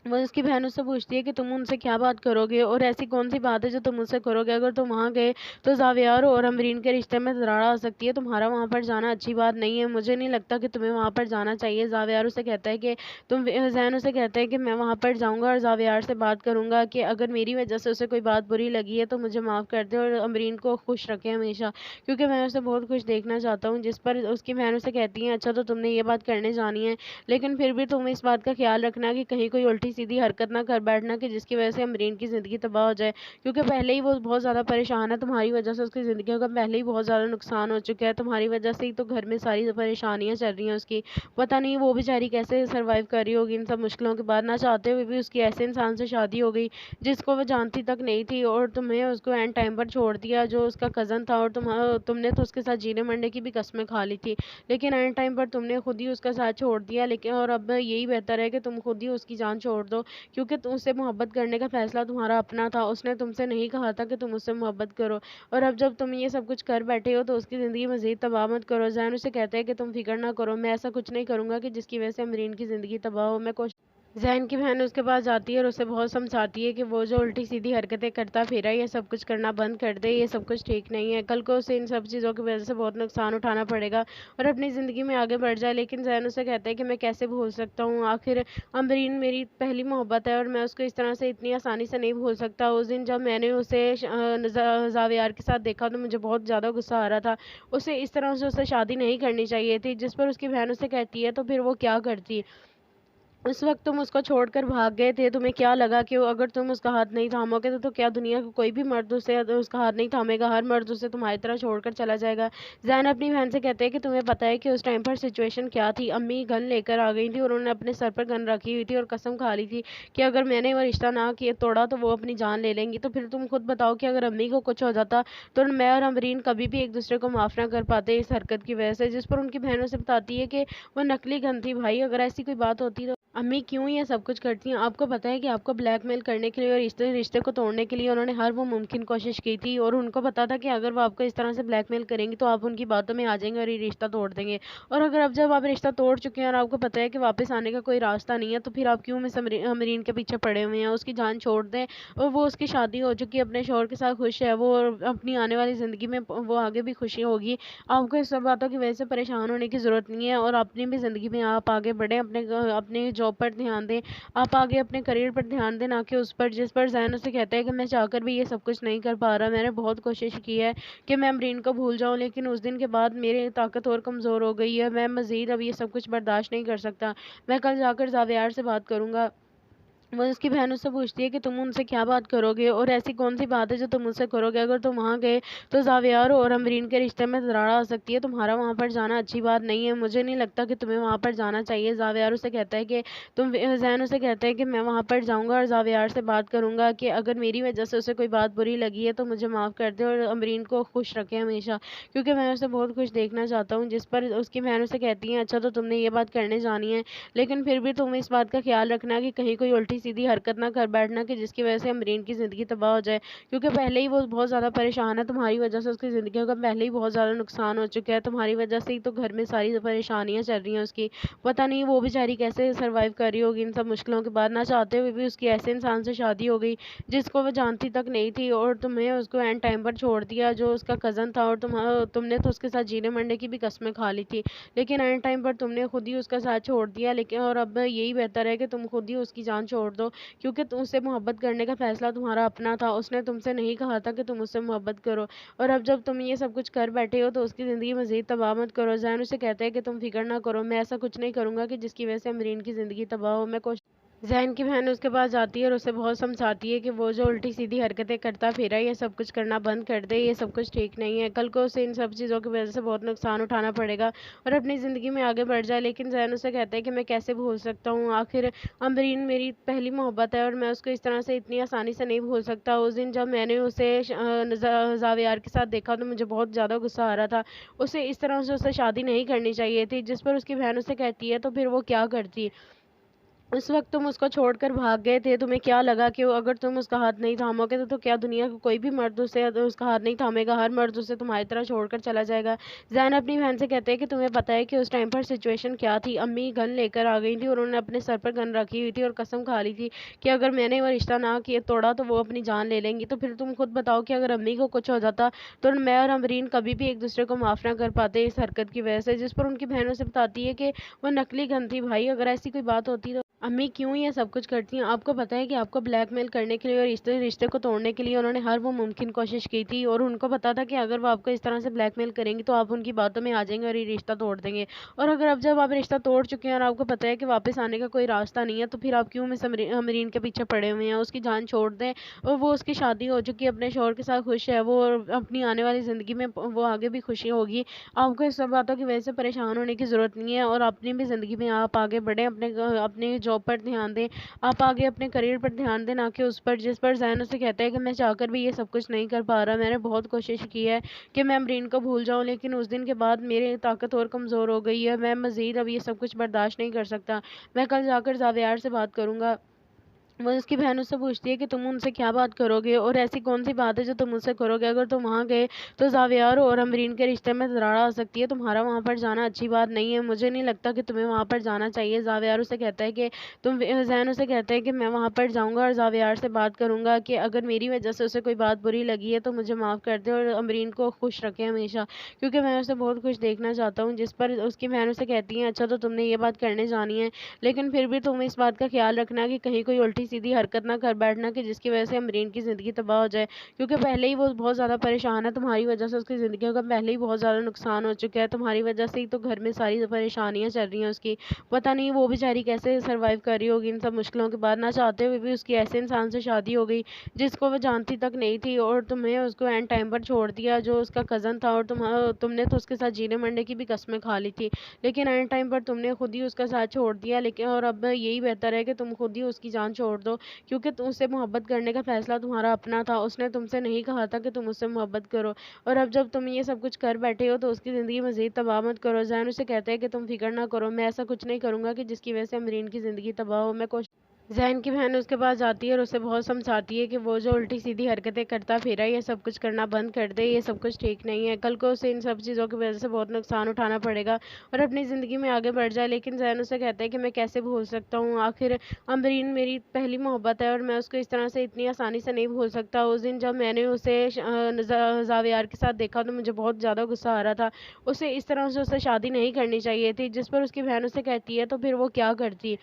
वो उसकी बहन उससे पूछती है कि तुम उनसे क्या बात करोगे और ऐसी कौन सी बात है जो तुम मुझसे करोगे? अगर तुम वहाँ गए तो ज़ावियार और अमरीन के रिश्ते में दरार आ सकती है। तुम्हारा वहाँ पर जाना अच्छी बात नहीं है। मुझे नहीं लगता कि तुम्हें वहाँ पर जाना चाहिए। ज़ावियार उसे कहता है कि ज़ैन उसे कहता है कि मैं वहाँ पर जाऊँगा और ज़ावियार से बात करूँगा कि अगर मेरी वजह से उसे कोई बात बुरी लगी है तो मुझे माफ़ कर दे और अमरीन को खुश रखे हमेशा, क्योंकि मैं उसे बहुत खुश देखना चाहता हूँ। जिस पर उसकी बहन उसे कहती है, अच्छा तो तुमने ये बात करने जानी है, लेकिन फिर भी तुम इस बात का ख्याल रखना कि कहीं कोई उल्टी सीधी हरकत ना कर बैठना कि जिसकी वजह से अमरीन की ज़िंदगी तबाह हो जाए, क्योंकि पहले ही वो बहुत ज़्यादा परेशान है। तुम्हारी वजह से उसकी ज़िंदगी का पहले ही बहुत ज़्यादा नुकसान हो चुका है। तुम्हारी वजह से ही तो घर में सारी परेशानियां चल रही हैं उसकी। पता नहीं वो बेचारी कैसे सर्वाइव कर रही होगी इन सब मुश्किलों के बाद। ना चाहते हुए भी उसकी ऐसे इंसान से शादी हो गई जिसको वो जानती तक नहीं थी, और तुम्हें उसको एंड टाइम पर छोड़ दिया, जो उसका कज़न था, और तुमने तो उसके साथ जीने मरने की भी कस्में खा ली थी, लेकिन एंड टाइम पर तुमने खुद ही उसका साथ छोड़ दिया। लेकिन और अब यही बेहतर है कि तुम खुद ही उसकी जान छोड़ दो, क्योंकि उससे मोहब्बत करने का फैसला तुम्हारा अपना था। उसने तुमसे नहीं कहा था कि तुम उससे मोहब्बत करो, और अब जब तुम ये सब कुछ कर बैठे हो तो उसकी ज़िंदगी मज़ीद तबाह मत करो। ज़ैन उसे कहता है कि तुम फिक्र ना करो, मैं ऐसा कुछ नहीं करूँगा कि जिसकी वजह से अमरीन की ज़िंदगी तबाह हो। मैं कोशिश ज़ैन की बहन उसके पास जाती है और उसे बहुत समझाती है कि वो जो उल्टी सीधी हरकतें करता फिरा, ये सब कुछ करना बंद कर दे, ये सब कुछ ठीक नहीं है। कल को उसे इन सब चीज़ों की वजह से बहुत नुकसान उठाना पड़ेगा और अपनी ज़िंदगी में आगे बढ़ जाए। लेकिन ज़ैन उसे कहता है कि मैं कैसे भूल सकता हूँ, आखिर अमरीन मेरी पहली मोहब्बत है और मैं उसको इस तरह से इतनी आसानी से नहीं भूल सकता। उस दिन जब मैंने उसे ज़ावियार के साथ देखा तो मुझे बहुत ज़्यादा गुस्सा आ रहा था। उसे इस तरह से उससे शादी नहीं करनी चाहिए थी। जिस पर उसकी बहन उसे कहती है, तो फिर वो क्या करती? उस वक़्त तुम उसको छोड़कर भाग गए थे। तुम्हें क्या लगा कि अगर तुम उसका हाथ नहीं थामोगे तो क्या दुनिया का कोई भी मर्द उसका हाथ नहीं थामेगा? हर मर्द उसे तुम्हारी तरह छोड़कर चला जाएगा। ज़ैन अपनी बहन से कहते हैं कि तुम्हें पता है कि उस टाइम पर सिचुएशन क्या थी? अम्मी गन लेकर आ गई थी और उन्होंने अपने सर पर गन रखी हुई थी और कसम खा ली थी कि अगर मैंने वो रिश्ता ना किया तोड़ा तो वो अपनी जान ले लेंगी। तो फिर तुम खुद बताओ कि अगर अम्मी को कुछ हो जाता तो मैं और अमरीन कभी भी एक दूसरे को माफ़ ना कर पाते इस हरकत की वजह से। जिस पर उनकी बहन उसे बताती है कि वो नकली गन थी भाई, अगर ऐसी कोई बात होती तो अम्मी क्यों ये सब कुछ करती हैं? आपको पता है कि आपको ब्लैकमेल करने के लिए और रिश्ते रिश्ते को तोड़ने के लिए उन्होंने हर वो मुमकिन कोशिश की थी, और उनको पता था कि अगर वो आपको इस तरह से ब्लैकमेल करेंगी तो आप उनकी बातों में आ जाएंगे और ये रिश्ता तोड़ देंगे। और अगर अब जब आप रिश्ता तोड़ चुके हैं और आपको पता है कि वापस आने का कोई रास्ता नहीं है, तो फिर आप क्यों मिस अमरीन के पीछे पड़े हुए हैं? उसकी जान छोड़ दें और वो, उसकी शादी हो चुकी है, अपने शौहर के साथ खुश है वो, और अपनी आने वाली ज़िंदगी में वो आगे भी खुशी होगी। आपको इस सब बातों की वजह से परेशान होने की ज़रूरत नहीं है और अपनी भी ज़िंदगी में आप आगे बढ़ें, अपने जॉब पर ध्यान दें, आप आगे अपने करियर पर ध्यान दें, ना कि उस पर जिस पर ज़हन उसे कहता है कि मैं चाहकर भी ये सब कुछ नहीं कर पा रहा। मैंने बहुत कोशिश की है कि मैं अमरीन को भूल जाऊँ, लेकिन उस दिन के बाद मेरी ताकत और कमज़ोर हो गई है। मैं मज़ीद अब ये सब कुछ बर्दाश्त नहीं कर सकता। मैं कल जाकर ज़ावियार से बात करूँगा। वो उसकी बहन उससे पूछती है कि तुम उनसे क्या बात करोगे और ऐसी कौन सी बात है जो तुम मुझसे करोगे? अगर तुम वहाँ गए तो ज़ावियार और अमरीन के रिश्ते में दरार आ सकती है। तुम्हारा वहाँ पर जाना अच्छी बात नहीं है। मुझे नहीं लगता कि तुम्हें वहाँ पर जाना चाहिए। ज़ावियार उसे कहता है कि ज़ैन उसे कहता है कि मैं वहाँ पर जाऊँगा और ज़ावियार से बात करूँगा कि अगर मेरी वजह से उसे कोई बात बुरी लगी है तो मुझे माफ़ कर दे और अमरीन को खुश रखे हमेशा, क्योंकि मैं उसे बहुत खुश देखना चाहता हूँ। जिस पर उसकी बहन उसे कहती है, अच्छा तो तुमने ये बात करने जानी है, लेकिन फिर भी तुम इस बात का ख्याल रखना कि कहीं कोई उल्टी सीधी हरकत ना कर बैठना कि जिसकी वजह से अमरीन की ज़िंदगी तबाह हो जाए, क्योंकि पहले ही वो बहुत ज़्यादा परेशान है। तुम्हारी वजह से उसकी ज़िंदगी का पहले ही बहुत ज़्यादा नुकसान हो चुका है। तुम्हारी वजह से ही तो घर में सारी परेशानियां चल रही हैं उसकी। पता नहीं वो बेचारी कैसे सर्वाइव कर रही होगी इन सब मुश्किलों के बाद। ना चाहते हुए भी उसकी ऐसे इंसान से शादी हो गई जिसको वो जानती तक नहीं थी, और तुम्हें उसको एंड टाइम पर छोड़ दिया, जो उसका कज़न था, और तुमने तो उसके साथ जीने मरने की भी कस्में खा ली थी, लेकिन एंड टाइम पर तुमने खुद ही उसका साथ छोड़ दिया। लेकिन और अब यही बेहतर है कि तुम खुद ही उसकी जान छोड़ छोड़ दो, क्योंकि उससे मोहब्बत करने का फ़ैसला तुम्हारा अपना था। उसने तुमसे नहीं कहा था कि तुम उससे मोहब्बत करो, और अब जब तुम ये सब कुछ कर बैठे हो तो उसकी ज़िंदगी मज़ीद तबाह मत करो। ज़ैन उसे कहता है कि तुम फ़िक्र ना करो, मैं ऐसा कुछ नहीं करूँगा कि जिसकी वजह से अमरीन की ज़िंदगी तबाह हो। ज़ैन की बहन उसके पास जाती है और उसे बहुत समझाती है कि वो जो उल्टी-सीधी हरकतें करता फिरा ये सब कुछ करना बंद कर दे, ये सब कुछ ठीक नहीं है। कल को उसे इन सब चीज़ों की वजह से बहुत नुकसान उठाना पड़ेगा और अपनी ज़िंदगी में आगे बढ़ जाए। लेकिन ज़ैन उसे कहता है कि मैं कैसे भूल सकता हूँ, आखिर अमरीन मेरी पहली मोहब्बत है और मैं उसको इस तरह से इतनी आसानी से नहीं भूल सकता। उस दिन जब मैंने उसे ज़ावियार के साथ देखा तो मुझे बहुत ज़्यादा गुस्सा आ रहा था। उसे इस तरह से उससे शादी नहीं करनी चाहिए थी। जिस पर उसकी बहन उसे कहती है तो फिर वो क्या करती? उस वक़्त तुम उसको छोड़कर भाग गए थे, तुम्हें क्या लगा कि अगर तुम उसका हाथ नहीं थामोगे तो क्या दुनिया का कोई भी मर्द उसका हाथ नहीं थामेगा, हर मर्द उसे तुम्हारी तरह छोड़कर चला जाएगा। ज़ैन अपनी बहन से कहते हैं कि तुम्हें पता है कि उस टाइम पर सिचुएशन क्या थी? अम्मी गन लेकर आ गई थी और उन्होंने अपने सर पर गन रखी हुई थी और कसम खा ली थी कि अगर मैंने वो रिश्ता ना किया तोड़ा तो वो अपनी जान ले लेंगी। तो फिर तुम खुद बताओ कि अगर अम्मी को कुछ हो जाता तो मैं और अमरीन कभी भी एक-दूसरे को माफ़ ना कर पाते इस हरकत की वजह से। जिस पर उनकी बहन उसे बताती है कि वो नकली गन थी भाई, अगर ऐसी कोई बात होती तो अम्मी क्यों ये सब कुछ करती हैं? आपको पता है कि आपको ब्लैकमेल करने के लिए और रिश्ते को तोड़ने के लिए उन्होंने हर वो मुमकिन कोशिश की थी और उनको पता था कि अगर वो आपको इस तरह से ब्लैकमेल करेंगी तो आप उनकी बातों में आ जाएंगे और ये रिश्ता तोड़ देंगे। और अगर अब जब आप रिश्ता तोड़ चुके हैं और आपको पता है कि वापस आने का कोई रास्ता नहीं है तो फिर आप क्यों अमरीन के पीछे पड़े हुए हैं? उसकी जान छोड़ दें और वो उसकी शादी हो चुकी है, अपने शौहर के साथ खुश है वो और अपनी आने वाली ज़िंदगी में वो आगे भी खुशी होगी। आपको इस सब बातों की वजह से परेशान होने की ज़रूरत नहीं है और अपनी भी ज़िंदगी में आप आगे बढ़ें, अपने जॉब पर ध्यान दें, आप आगे अपने करियर पर ध्यान दें, ना कि उस पर जिस पर ज़ैन उसे कहता है कि मैं चाहकर भी ये सब कुछ नहीं कर पा रहा। मैंने बहुत कोशिश की है कि मैं अमरीन को भूल जाऊँ, लेकिन उस दिन के बाद मेरी ताकत और कमज़ोर हो गई है। मैं मज़ीद अब ये सब कुछ बर्दाश्त नहीं कर सकता। मैं कल जाकर ज़ावियार से बात करूँगा। वो उसकी बहन उससे पूछती है कि तुम उनसे क्या बात करोगे और ऐसी कौन सी बात है जो तुम उनसे करोगे? अगर तुम वहाँ गए तो ज़ावियार और अमरीन के रिश्ते में दरार आ सकती है। तुम्हारा वहाँ पर जाना अच्छी बात नहीं है। मुझे नहीं लगता कि तुम्हें वहाँ पर जाना चाहिए। ज़ावियार उसे कहता है कि ज़ैन उसे कहता है कि मैं वहाँ पर जाऊँगा और ज़ावियार से बात करूँगा कि अगर मेरी वजह से उसे कोई बात बुरी लगी है तो मुझे माफ़ कर दे और अमरीन को खुश रखें हमेशा, क्योंकि मैं उसे बहुत खुश देखना चाहता हूँ। जिस पर उसकी बहन उसे कहती है अच्छा तो तुमने ये बात करने जानी है, लेकिन फिर भी तुम इस बात का ख्याल रखना कि कहीं कोई उल्टी-सीधी हरकत ना कर बैठना कि जिसकी वजह से अमरीन की ज़िंदगी तबाह हो जाए, क्योंकि पहले ही वो बहुत ज़्यादा परेशान है। तुम्हारी वजह से उसकी ज़िंदगी का पहले ही बहुत ज़्यादा नुकसान हो चुका है। तुम्हारी वजह से ही तो घर में सारी परेशानियाँ चल रही हैं उसकी। पता नहीं वो बेचारी कैसे सर्वाइव कर रही होगी इन सब मुश्किलों के बाद। ना चाहते हुए भी उसकी ऐसे इंसान से शादी हो गई जिसको वो जानती तक नहीं थी और तुम्हें उसको एंड टाइम पर छोड़ दिया, जो उसका कज़न था, और तुमने तो उसके साथ जीने मरने की भी कस्में खा ली थी। लेकिन एंड टाइम पर तुमने खुद ही उसका साथ छोड़ दिया। लेकिन और अब यही बेहतर है कि तुम खुद ही उसकी जान छोड़ दो, क्योंकि उससे मोहब्बत करने का फ़ैसला तुम्हारा अपना था। उसने तुमसे नहीं कहा था कि तुम उससे मोहब्बत करो, और अब जब तुम ये सब कुछ कर बैठे हो तो उसकी ज़िंदगी मज़ीद तबाह मत करो। ज़ैन उसे कहता है कि तुम फ़िक्र ना करो, मैं ऐसा कुछ नहीं करूँगा कि जिसकी वजह से अमरीन की ज़िंदगी तबाह हो। ज़ैन की बहन उसके पास जाती है और उसे बहुत समझाती है कि वो जो उल्टी-सीधी हरकतें करता फिरा ये सब कुछ करना बंद कर दे, ये सब कुछ ठीक नहीं है। कल को उसे इन सब चीज़ों की वजह से बहुत नुकसान उठाना पड़ेगा और अपनी ज़िंदगी में आगे बढ़ जाए। लेकिन ज़ैन उसे कहता है कि मैं कैसे भूल सकता हूँ, आखिर अमरीन मेरी पहली मोहब्बत है और मैं उसको इस तरह से इतनी आसानी से नहीं भूल सकता। उस दिन जब मैंने उसे ज़ावियार के साथ देखा तो मुझे बहुत ज़्यादा गुस्सा आ रहा था। उसे इस तरह से उससे शादी नहीं करनी चाहिए थी। जिस पर उसकी बहन उसे कहती है तो फिर वो क्या करती?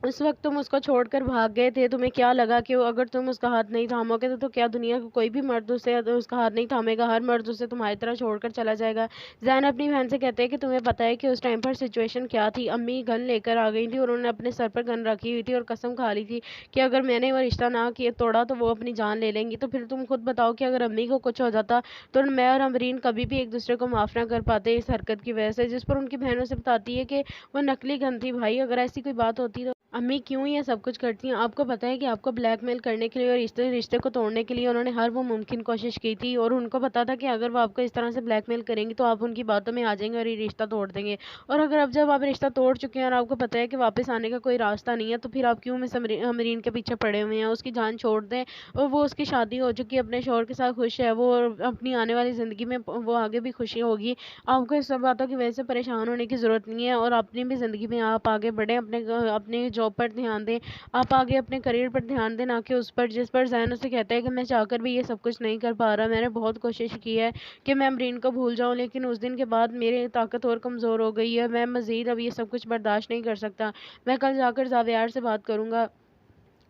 उस वक़्त तुम उसको छोड़कर भाग गए थे, तुम्हें क्या लगा कि अगर तुम उसका हाथ नहीं थामोगे तो क्या दुनिया का कोई भी मर्द उसका हाथ नहीं थामेगा, हर मर्द उसे तुम्हारी तरह छोड़कर चला जाएगा। ज़ैन अपनी बहन से कहते हैं कि तुम्हें पता है कि उस टाइम पर सिचुएशन क्या थी? अम्मी गन लेकर आ गई थी और उन्होंने अपने सर पर गन रखी हुई थी और कसम खा ली थी कि अगर मैंने वो रिश्ता ना किया तोड़ा तो वो अपनी जान ले लेंगी। तो फिर तुम खुद बताओ कि अगर अम्मी को कुछ हो जाता तो मैं और अमरीन कभी भी एक-दूसरे को माफ़ ना कर पाते इस हरकत की वजह से। जिस पर उनकी बहन उसे बताती है कि वो नकली गन थी भाई, अगर ऐसी कोई बात होती तो अम्मी क्यों ये सब कुछ करती हैं? आपको पता है कि आपको ब्लैकमेल करने के लिए और रिश्ते को तोड़ने के लिए उन्होंने हर वो मुमकिन कोशिश की थी और उनको पता था कि अगर वो आपको इस तरह से ब्लैकमेल करेंगी तो आप उनकी बातों में आ जाएंगे और ये रिश्ता तोड़ देंगे। और अगर अब जब आप रिश्ता तोड़ चुके हैं और आपको पता है कि वापस आने का कोई रास्ता नहीं है तो फिर आप क्यों अमरीन के पीछे पड़े हुए हैं? उसकी जान छोड़ दें और वो उसकी शादी हो चुकी है, अपने शौहर के साथ खुश है वो और अपनी आने वाली ज़िंदगी में वो आगे भी खुशी होगी। आपको इस सब बातों की वजह से परेशान होने की ज़रूरत नहीं है और अपनी भी ज़िंदगी में आप आगे बढ़ें, अपने जॉब पर ध्यान दें, आप आगे अपने करियर पर ध्यान दें, ना कि उस पर जिस पर ज़ैन उसे कहता है कि मैं चाहकर भी ये सब कुछ नहीं कर पा रहा। मैंने बहुत कोशिश की है कि मैं अमरीन को भूल जाऊँ, लेकिन उस दिन के बाद मेरी ताकत और कमज़ोर हो गई है। मैं मज़ीद अब ये सब कुछ बर्दाश्त नहीं कर सकता। मैं कल जाकर ज़ावियार से बात करूँगा।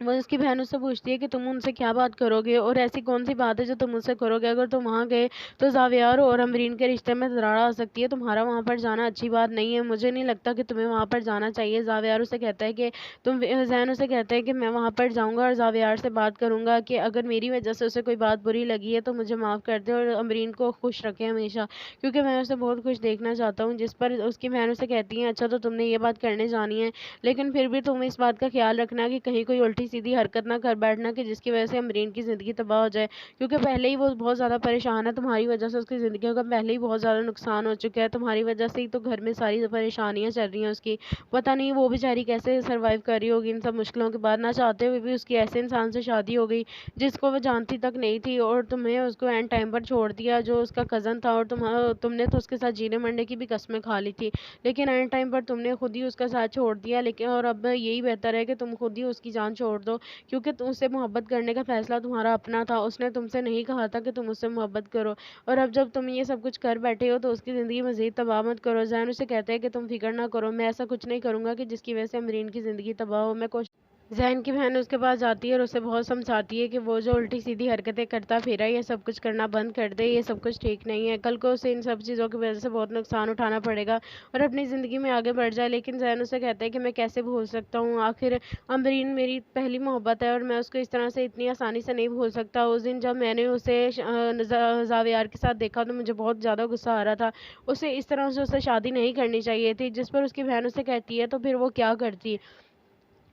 वो उसकी बहन उससे पूछती है कि तुम उनसे क्या बात करोगे और ऐसी कौन सी बात है जो तुम मुझसे करोगे। अगर तुम वहाँ गए तो ज़ावियार और अमरीन के रिश्ते में दरार आ सकती है। तुम्हारा वहाँ पर जाना अच्छी बात नहीं है। मुझे नहीं लगता कि तुम्हें वहाँ पर जाना चाहिए। ज़ावियार उसे कहता है कि ज़ैन उसे कहता है कि मैं वहाँ पर जाऊँगा और ज़ावियार से बात करूँगा कि अगर मेरी वजह से उसे कोई बात बुरी लगी है तो मुझे माफ़ कर दे और अमरीन को खुश रखे हमेशा, क्योंकि मैं उसे बहुत खुश देखना चाहता हूँ। जिस पर उसकी बहन उसे कहती है, अच्छा तो तुमने ये बात करने जानी है, लेकिन फिर भी तुम इस बात का ख्याल रखना कि कहीं कोई उल्टी सीधी हरकत ना कर बैठना कि जिसकी वजह से अमरीन की ज़िंदगी तबाह हो जाए, क्योंकि पहले ही वो बहुत ज़्यादा परेशान है। तुम्हारी वजह से उसकी ज़िंदगी का पहले ही बहुत ज़्यादा नुकसान हो चुका है। तुम्हारी वजह से ही तो घर में सारी परेशानियां चल रही हैं उसकी। पता नहीं वो बेचारी कैसे सर्वाइव कर रही होगी इन सब मुश्किलों के बाद। ना चाहते हुए भी उसकी ऐसे इंसान से शादी हो गई जिसको वो जानती तक नहीं थी, और तुम्हें उसको एंड टाइम पर छोड़ दिया, जो उसका कज़न था। और तुमने तो उसके साथ जीने मरने की भी कस्में खा ली थी, लेकिन एंड टाइम पर तुमने खुद ही उसका साथ छोड़ दिया। लेकिन और अब यही बेहतर है कि तुम खुद ही उसकी जान छोड़ दो, क्योंकि उससे मोहब्बत करने का फैसला तुम्हारा अपना था। उसने तुमसे नहीं कहा था कि तुम उससे मोहब्बत करो, और अब जब तुम ये सब कुछ कर बैठे हो तो उसकी ज़िंदगी मज़ीद तबाह मत करो। ज़ैन उसे कहता है कि तुम फिक्र ना करो, मैं ऐसा कुछ नहीं करूँगा कि जिसकी वजह से अमरीन की ज़िंदगी तबाह हो। मैं कोशिश ज़ैन की बहन उसके पास जाती है और उसे बहुत समझाती है कि वो जो उल्टी सीधी हरकतें करता फिरा ये सब कुछ करना बंद कर दे, ये सब कुछ ठीक नहीं है। कल को उसे इन सब चीज़ों की वजह से बहुत नुकसान उठाना पड़ेगा और अपनी ज़िंदगी में आगे बढ़ जाए। लेकिन ज़ैन उसे कहता है कि मैं कैसे भूल सकता हूँ, आखिर अमरीन मेरी पहली मोहब्बत है और मैं उसको इस तरह से इतनी आसानी से नहीं भूल सकता। उस दिन जब मैंने उसे ज़ावियार के साथ देखा तो मुझे बहुत ज़्यादा गुस्सा आ रहा था। उसे इस तरह से उससे शादी नहीं करनी चाहिए थी। जिस पर उसकी बहन उसे कहती है, तो फिर वो क्या करती?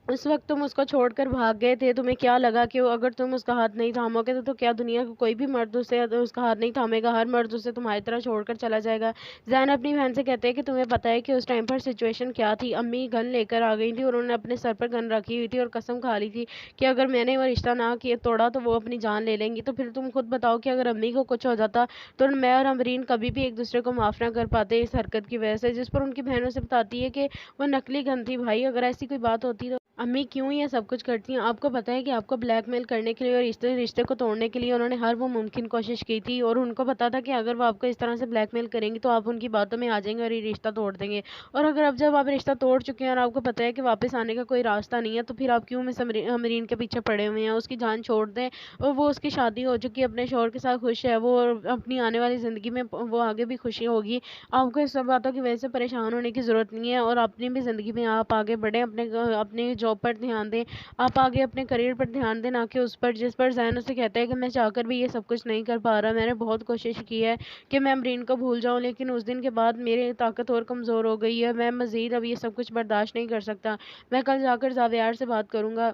उस वक़्त तुम उसको छोड़कर भाग गए थे। तुम्हें क्या लगा कि अगर तुम उसका हाथ नहीं थामोगे तो क्या दुनिया का कोई भी मर्द उसका हाथ नहीं थामेगा, हर मर्द उसे तुम्हारी तरह छोड़कर चला जाएगा। ज़ैन अपनी बहन से कहते हैं कि तुम्हें पता है कि उस टाइम पर सिचुएशन क्या थी? अम्मी गन लेकर आ गई थी और उन्होंने अपने सर पर गन रखी हुई थी और कसम खा ली थी कि अगर मैंने वो रिश्ता ना किया तोड़ा तो वो अपनी जान ले लेंगी। तो फिर तुम खुद बताओ कि अगर अम्मी को कुछ हो जाता तो मैं और अमरीन कभी भी एक दूसरे को माफ़ ना कर पाते इस हरकत की वजह से। जिस पर उनकी बहन उसे बताती है कि वो नकली गन थी भाई, अगर ऐसी कोई बात होती तो अम्मी क्यों ये सब कुछ करती हैं? आपको पता है कि आपको ब्लैकमेल करने के लिए और रिश्ते रिश्ते को तोड़ने के लिए उन्होंने हर वो मुमकिन कोशिश की थी, और उनको पता था कि अगर वो आपको इस तरह से ब्लैकमेल करेंगी तो आप उनकी बातों में आ जाएंगे और ये रिश्ता तोड़ देंगे। और अगर अब जब आप रिश्ता तोड़ चुके हैं और आपको पता है कि वापस आने का कोई रास्ता नहीं है, तो फिर आप क्यों मिस अमरीन के पीछे पड़े हुए हैं? उसकी जान छोड़ दें, और वो उसकी शादी हो चुकी है, अपने शौहर के साथ खुश है वो, और अपनी आने वाली ज़िंदगी में वो आगे भी खुशी होगी। आपको इस सब बातों की वजह से परेशान होने की ज़रूरत नहीं है, और अपनी भी ज़िंदगी में आप आगे बढ़ें, अपने जॉब पर ध्यान दें, आप आगे अपने करियर पर ध्यान दें, ना कि उस पर। जिस पर ज़ैन उसे कहता है कि मैं चाहकर भी ये सब कुछ नहीं कर पा रहा। मैंने बहुत कोशिश की है कि मैं अमरीन को भूल जाऊँ, लेकिन उस दिन के बाद मेरी ताकत और कमज़ोर हो गई है। मैं मज़ीद अब ये सब कुछ बर्दाश्त नहीं कर सकता। मैं कल जाकर ज़ावियार से बात करूँगा।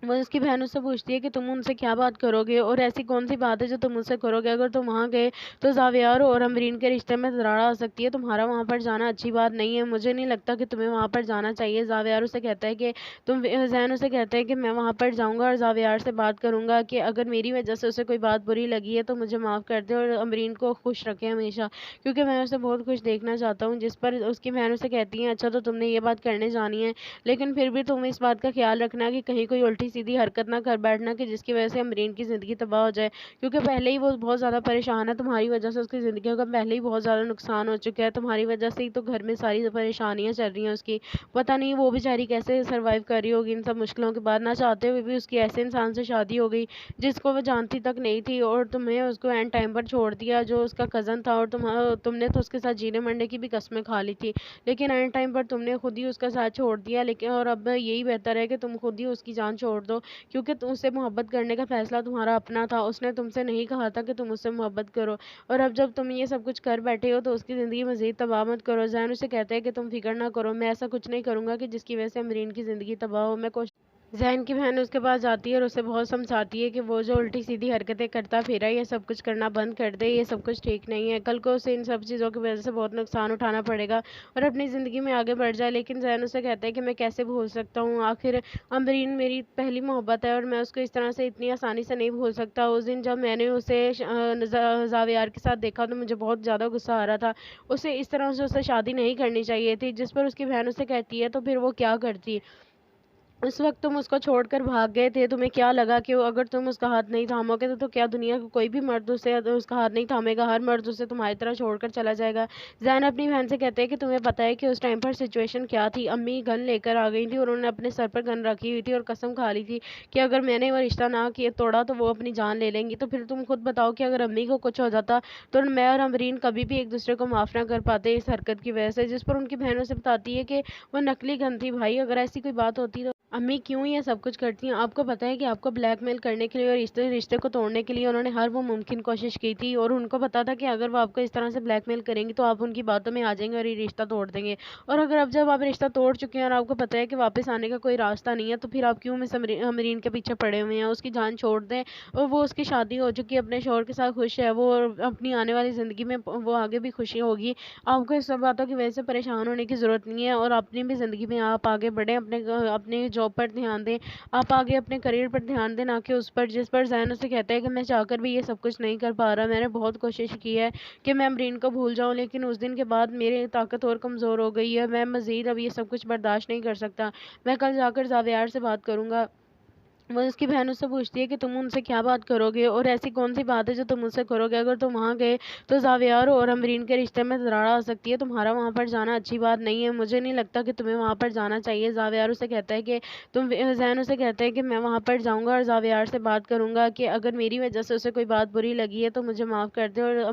वो उसकी बहन उससे पूछती है कि तुम उनसे क्या बात करोगे और ऐसी कौन सी बात है जो तुम मुझसे करोगे। अगर तुम वहाँ गए तो ज़ावियार और अमरीन के रिश्ते में दरार आ सकती है। तुम्हारा वहाँ पर जाना अच्छी बात नहीं है। मुझे नहीं लगता कि तुम्हें वहाँ पर जाना चाहिए। ज़ावियार उसे कहता है कि ज़ैन उसे कहता है कि मैं वहाँ पर जाऊँगा और ज़ावियार से बात करूँगा कि अगर मेरी वजह से उसे कोई बात बुरी लगी है तो मुझे माफ़ कर दे और अमरीन को खुश रखे हमेशा, क्योंकि मैं उसे बहुत खुश देखना चाहता हूँ। जिस पर उसकी बहन उसे कहती है, अच्छा तो तुमने ये बात करने जानी है, लेकिन फिर भी तुम इस बात का ख्याल रखना कि कहीं कोई उल्टी सीधी हरकत ना कर बैठना कि जिसकी वजह से अमरीन की ज़िंदगी तबाह हो जाए, क्योंकि पहले ही वो बहुत ज़्यादा परेशान है। तुम्हारी वजह से उसकी ज़िंदगी का पहले ही बहुत ज़्यादा नुकसान हो चुका है। तुम्हारी वजह से ही तो घर में सारी परेशानियां चल रही हैं उसकी। पता नहीं वो बेचारी कैसे सर्वाइव कर रही होगी इन सब मुश्किलों के बाद। ना चाहते हुए भी उसकी ऐसे इंसान से शादी हो गई जिसको वो जानती तक नहीं थी, और तुम्हें उसको एंड टाइम पर छोड़ दिया, जो उसका कज़न था। और तुमने तो उसके साथ जीने मरने की भी कस्में खा ली थी, लेकिन एंड टाइम पर तुमने खुद ही उसका साथ छोड़ दिया। लेकिन और अब यही बेहतर है कि तुम खुद ही उसकी जान छोड़ दो, क्योंकि उससे मोहब्बत करने का फैसला तुम्हारा अपना था। उसने तुमसे नहीं कहा था कि तुम उससे मोहब्बत करो, और अब जब तुम ये सब कुछ कर बैठे हो तो उसकी ज़िंदगी मज़ीद तबाह मत करो। ज़ैन उसे कहता है कि तुम फिक्र ना करो, मैं ऐसा कुछ नहीं करूँगा कि जिसकी वजह से अमरीन की ज़िंदगी तबाह हो। मैं कोशिश ज़ैन की बहन उसके पास जाती है और उसे बहुत समझाती है कि वो जो उल्टी सीधी हरकतें करता फिरा ये सब कुछ करना बंद कर दे, ये सब कुछ ठीक नहीं है। कल को उसे इन सब चीज़ों की वजह से बहुत नुकसान उठाना पड़ेगा और अपनी ज़िंदगी में आगे बढ़ जाए। लेकिन ज़ैन उसे कहता है कि मैं कैसे भूल सकता हूँ, आखिर अमरीन मेरी पहली मोहब्बत है और मैं उसको इस तरह से इतनी आसानी से नहीं भूल सकता। उस दिन जब मैंने उसे ज़ावियार के साथ देखा तो मुझे बहुत ज़्यादा गुस्सा आ रहा था। उसे इस तरह से उससे शादी नहीं करनी चाहिए थी। जिस पर उसकी बहन उसे कहती है, तो फिर वो क्या करती? उस वक़्त तुम उसको छोड़कर भाग गए थे, तुम्हें क्या लगा कि अगर तुम उसका हाथ नहीं थामोगे तो क्या दुनिया का कोई भी मर्द उसका हाथ नहीं थामेगा, हर मर्द उसे तुम्हारी तरह छोड़कर चला जाएगा। ज़ैन अपनी बहन से कहते हैं कि तुम्हें पता है कि उस टाइम पर सिचुएशन क्या थी। अम्मी गन लेकर आ गई थी और उन्होंने अपने सर पर गन रखी हुई थी और कसम खा ली थी कि अगर मैंने वो रिश्ता ना किया तोड़ा तो वो अपनी जान ले लेंगी। तो फिर तुम खुद बताओ कि अगर अम्मी को कुछ हो जाता तो मैं और अमरीन कभी भी एक दूसरे को माफ़ ना कर पाते इस हरकत की वजह से। जिस पर उनकी बहन उसे बताती है कि वो नकली गन थी भाई, अगर ऐसी कोई बात होती तो अम्मी क्यों ये सब कुछ करती हैं? आपको पता है कि आपको ब्लैकमेल करने के लिए और रिश्ते रिश्ते को तोड़ने के लिए उन्होंने हर वो मुमकिन कोशिश की थी और उनको पता था कि अगर वो आपको इस तरह से ब्लैकमेल करेंगी तो आप उनकी बातों में आ जाएंगे और ये रिश्ता तोड़ देंगे। और अगर अब जब आप रिश्ता तोड़ चुके हैं और आपको पता है कि वापस आने का कोई रास्ता नहीं है तो फिर आप क्यों मिस अमरीन के पीछे पड़े हुए हैं? उसकी जान छोड़ दें और वो उसकी शादी हो चुकी है, अपने शौहर के साथ खुश है वो और अपनी आने वाली ज़िंदगी में वो आगे भी खुशी होगी। आपको इस सब बातों की वजह से परेशान होने की ज़रूरत नहीं है और अपनी भी ज़िंदगी में आप आगे बढ़ें, अपने जॉब पर ध्यान दें, आप आगे अपने करियर पर ध्यान दें, ना कि उस पर जिस पर ज़ैन उसे कहता है कि मैं चाहकर भी ये सब कुछ नहीं कर पा रहा। मैंने बहुत कोशिश की है कि मैं अमरीन को भूल जाऊँ, लेकिन उस दिन के बाद मेरी ताकत और कमज़ोर हो गई है। मैं मज़ीद अब ये सब कुछ बर्दाश्त नहीं कर सकता। मैं कल जाकर ज़ावियार से बात करूँगा। वो उसकी बहन उससे पूछती है कि तुम उनसे क्या बात करोगे और ऐसी कौन सी बात है जो तुम मुझसे करोगे? अगर तुम वहाँ गए तो ज़ावियार और अमरीन के रिश्ते में दरार आ सकती है। तुम्हारा वहाँ पर जाना अच्छी बात नहीं है। मुझे नहीं लगता कि तुम्हें वहाँ पर जाना चाहिए। ज़ावियार उसे कहता है कि ज़ैन उसे कहता है कि मैं वहाँ पर जाऊँगा और ज़ावियार से बात करूँगा कि अगर मेरी वजह से उसे कोई बात बुरी लगी है तो मुझे माफ़ कर दे और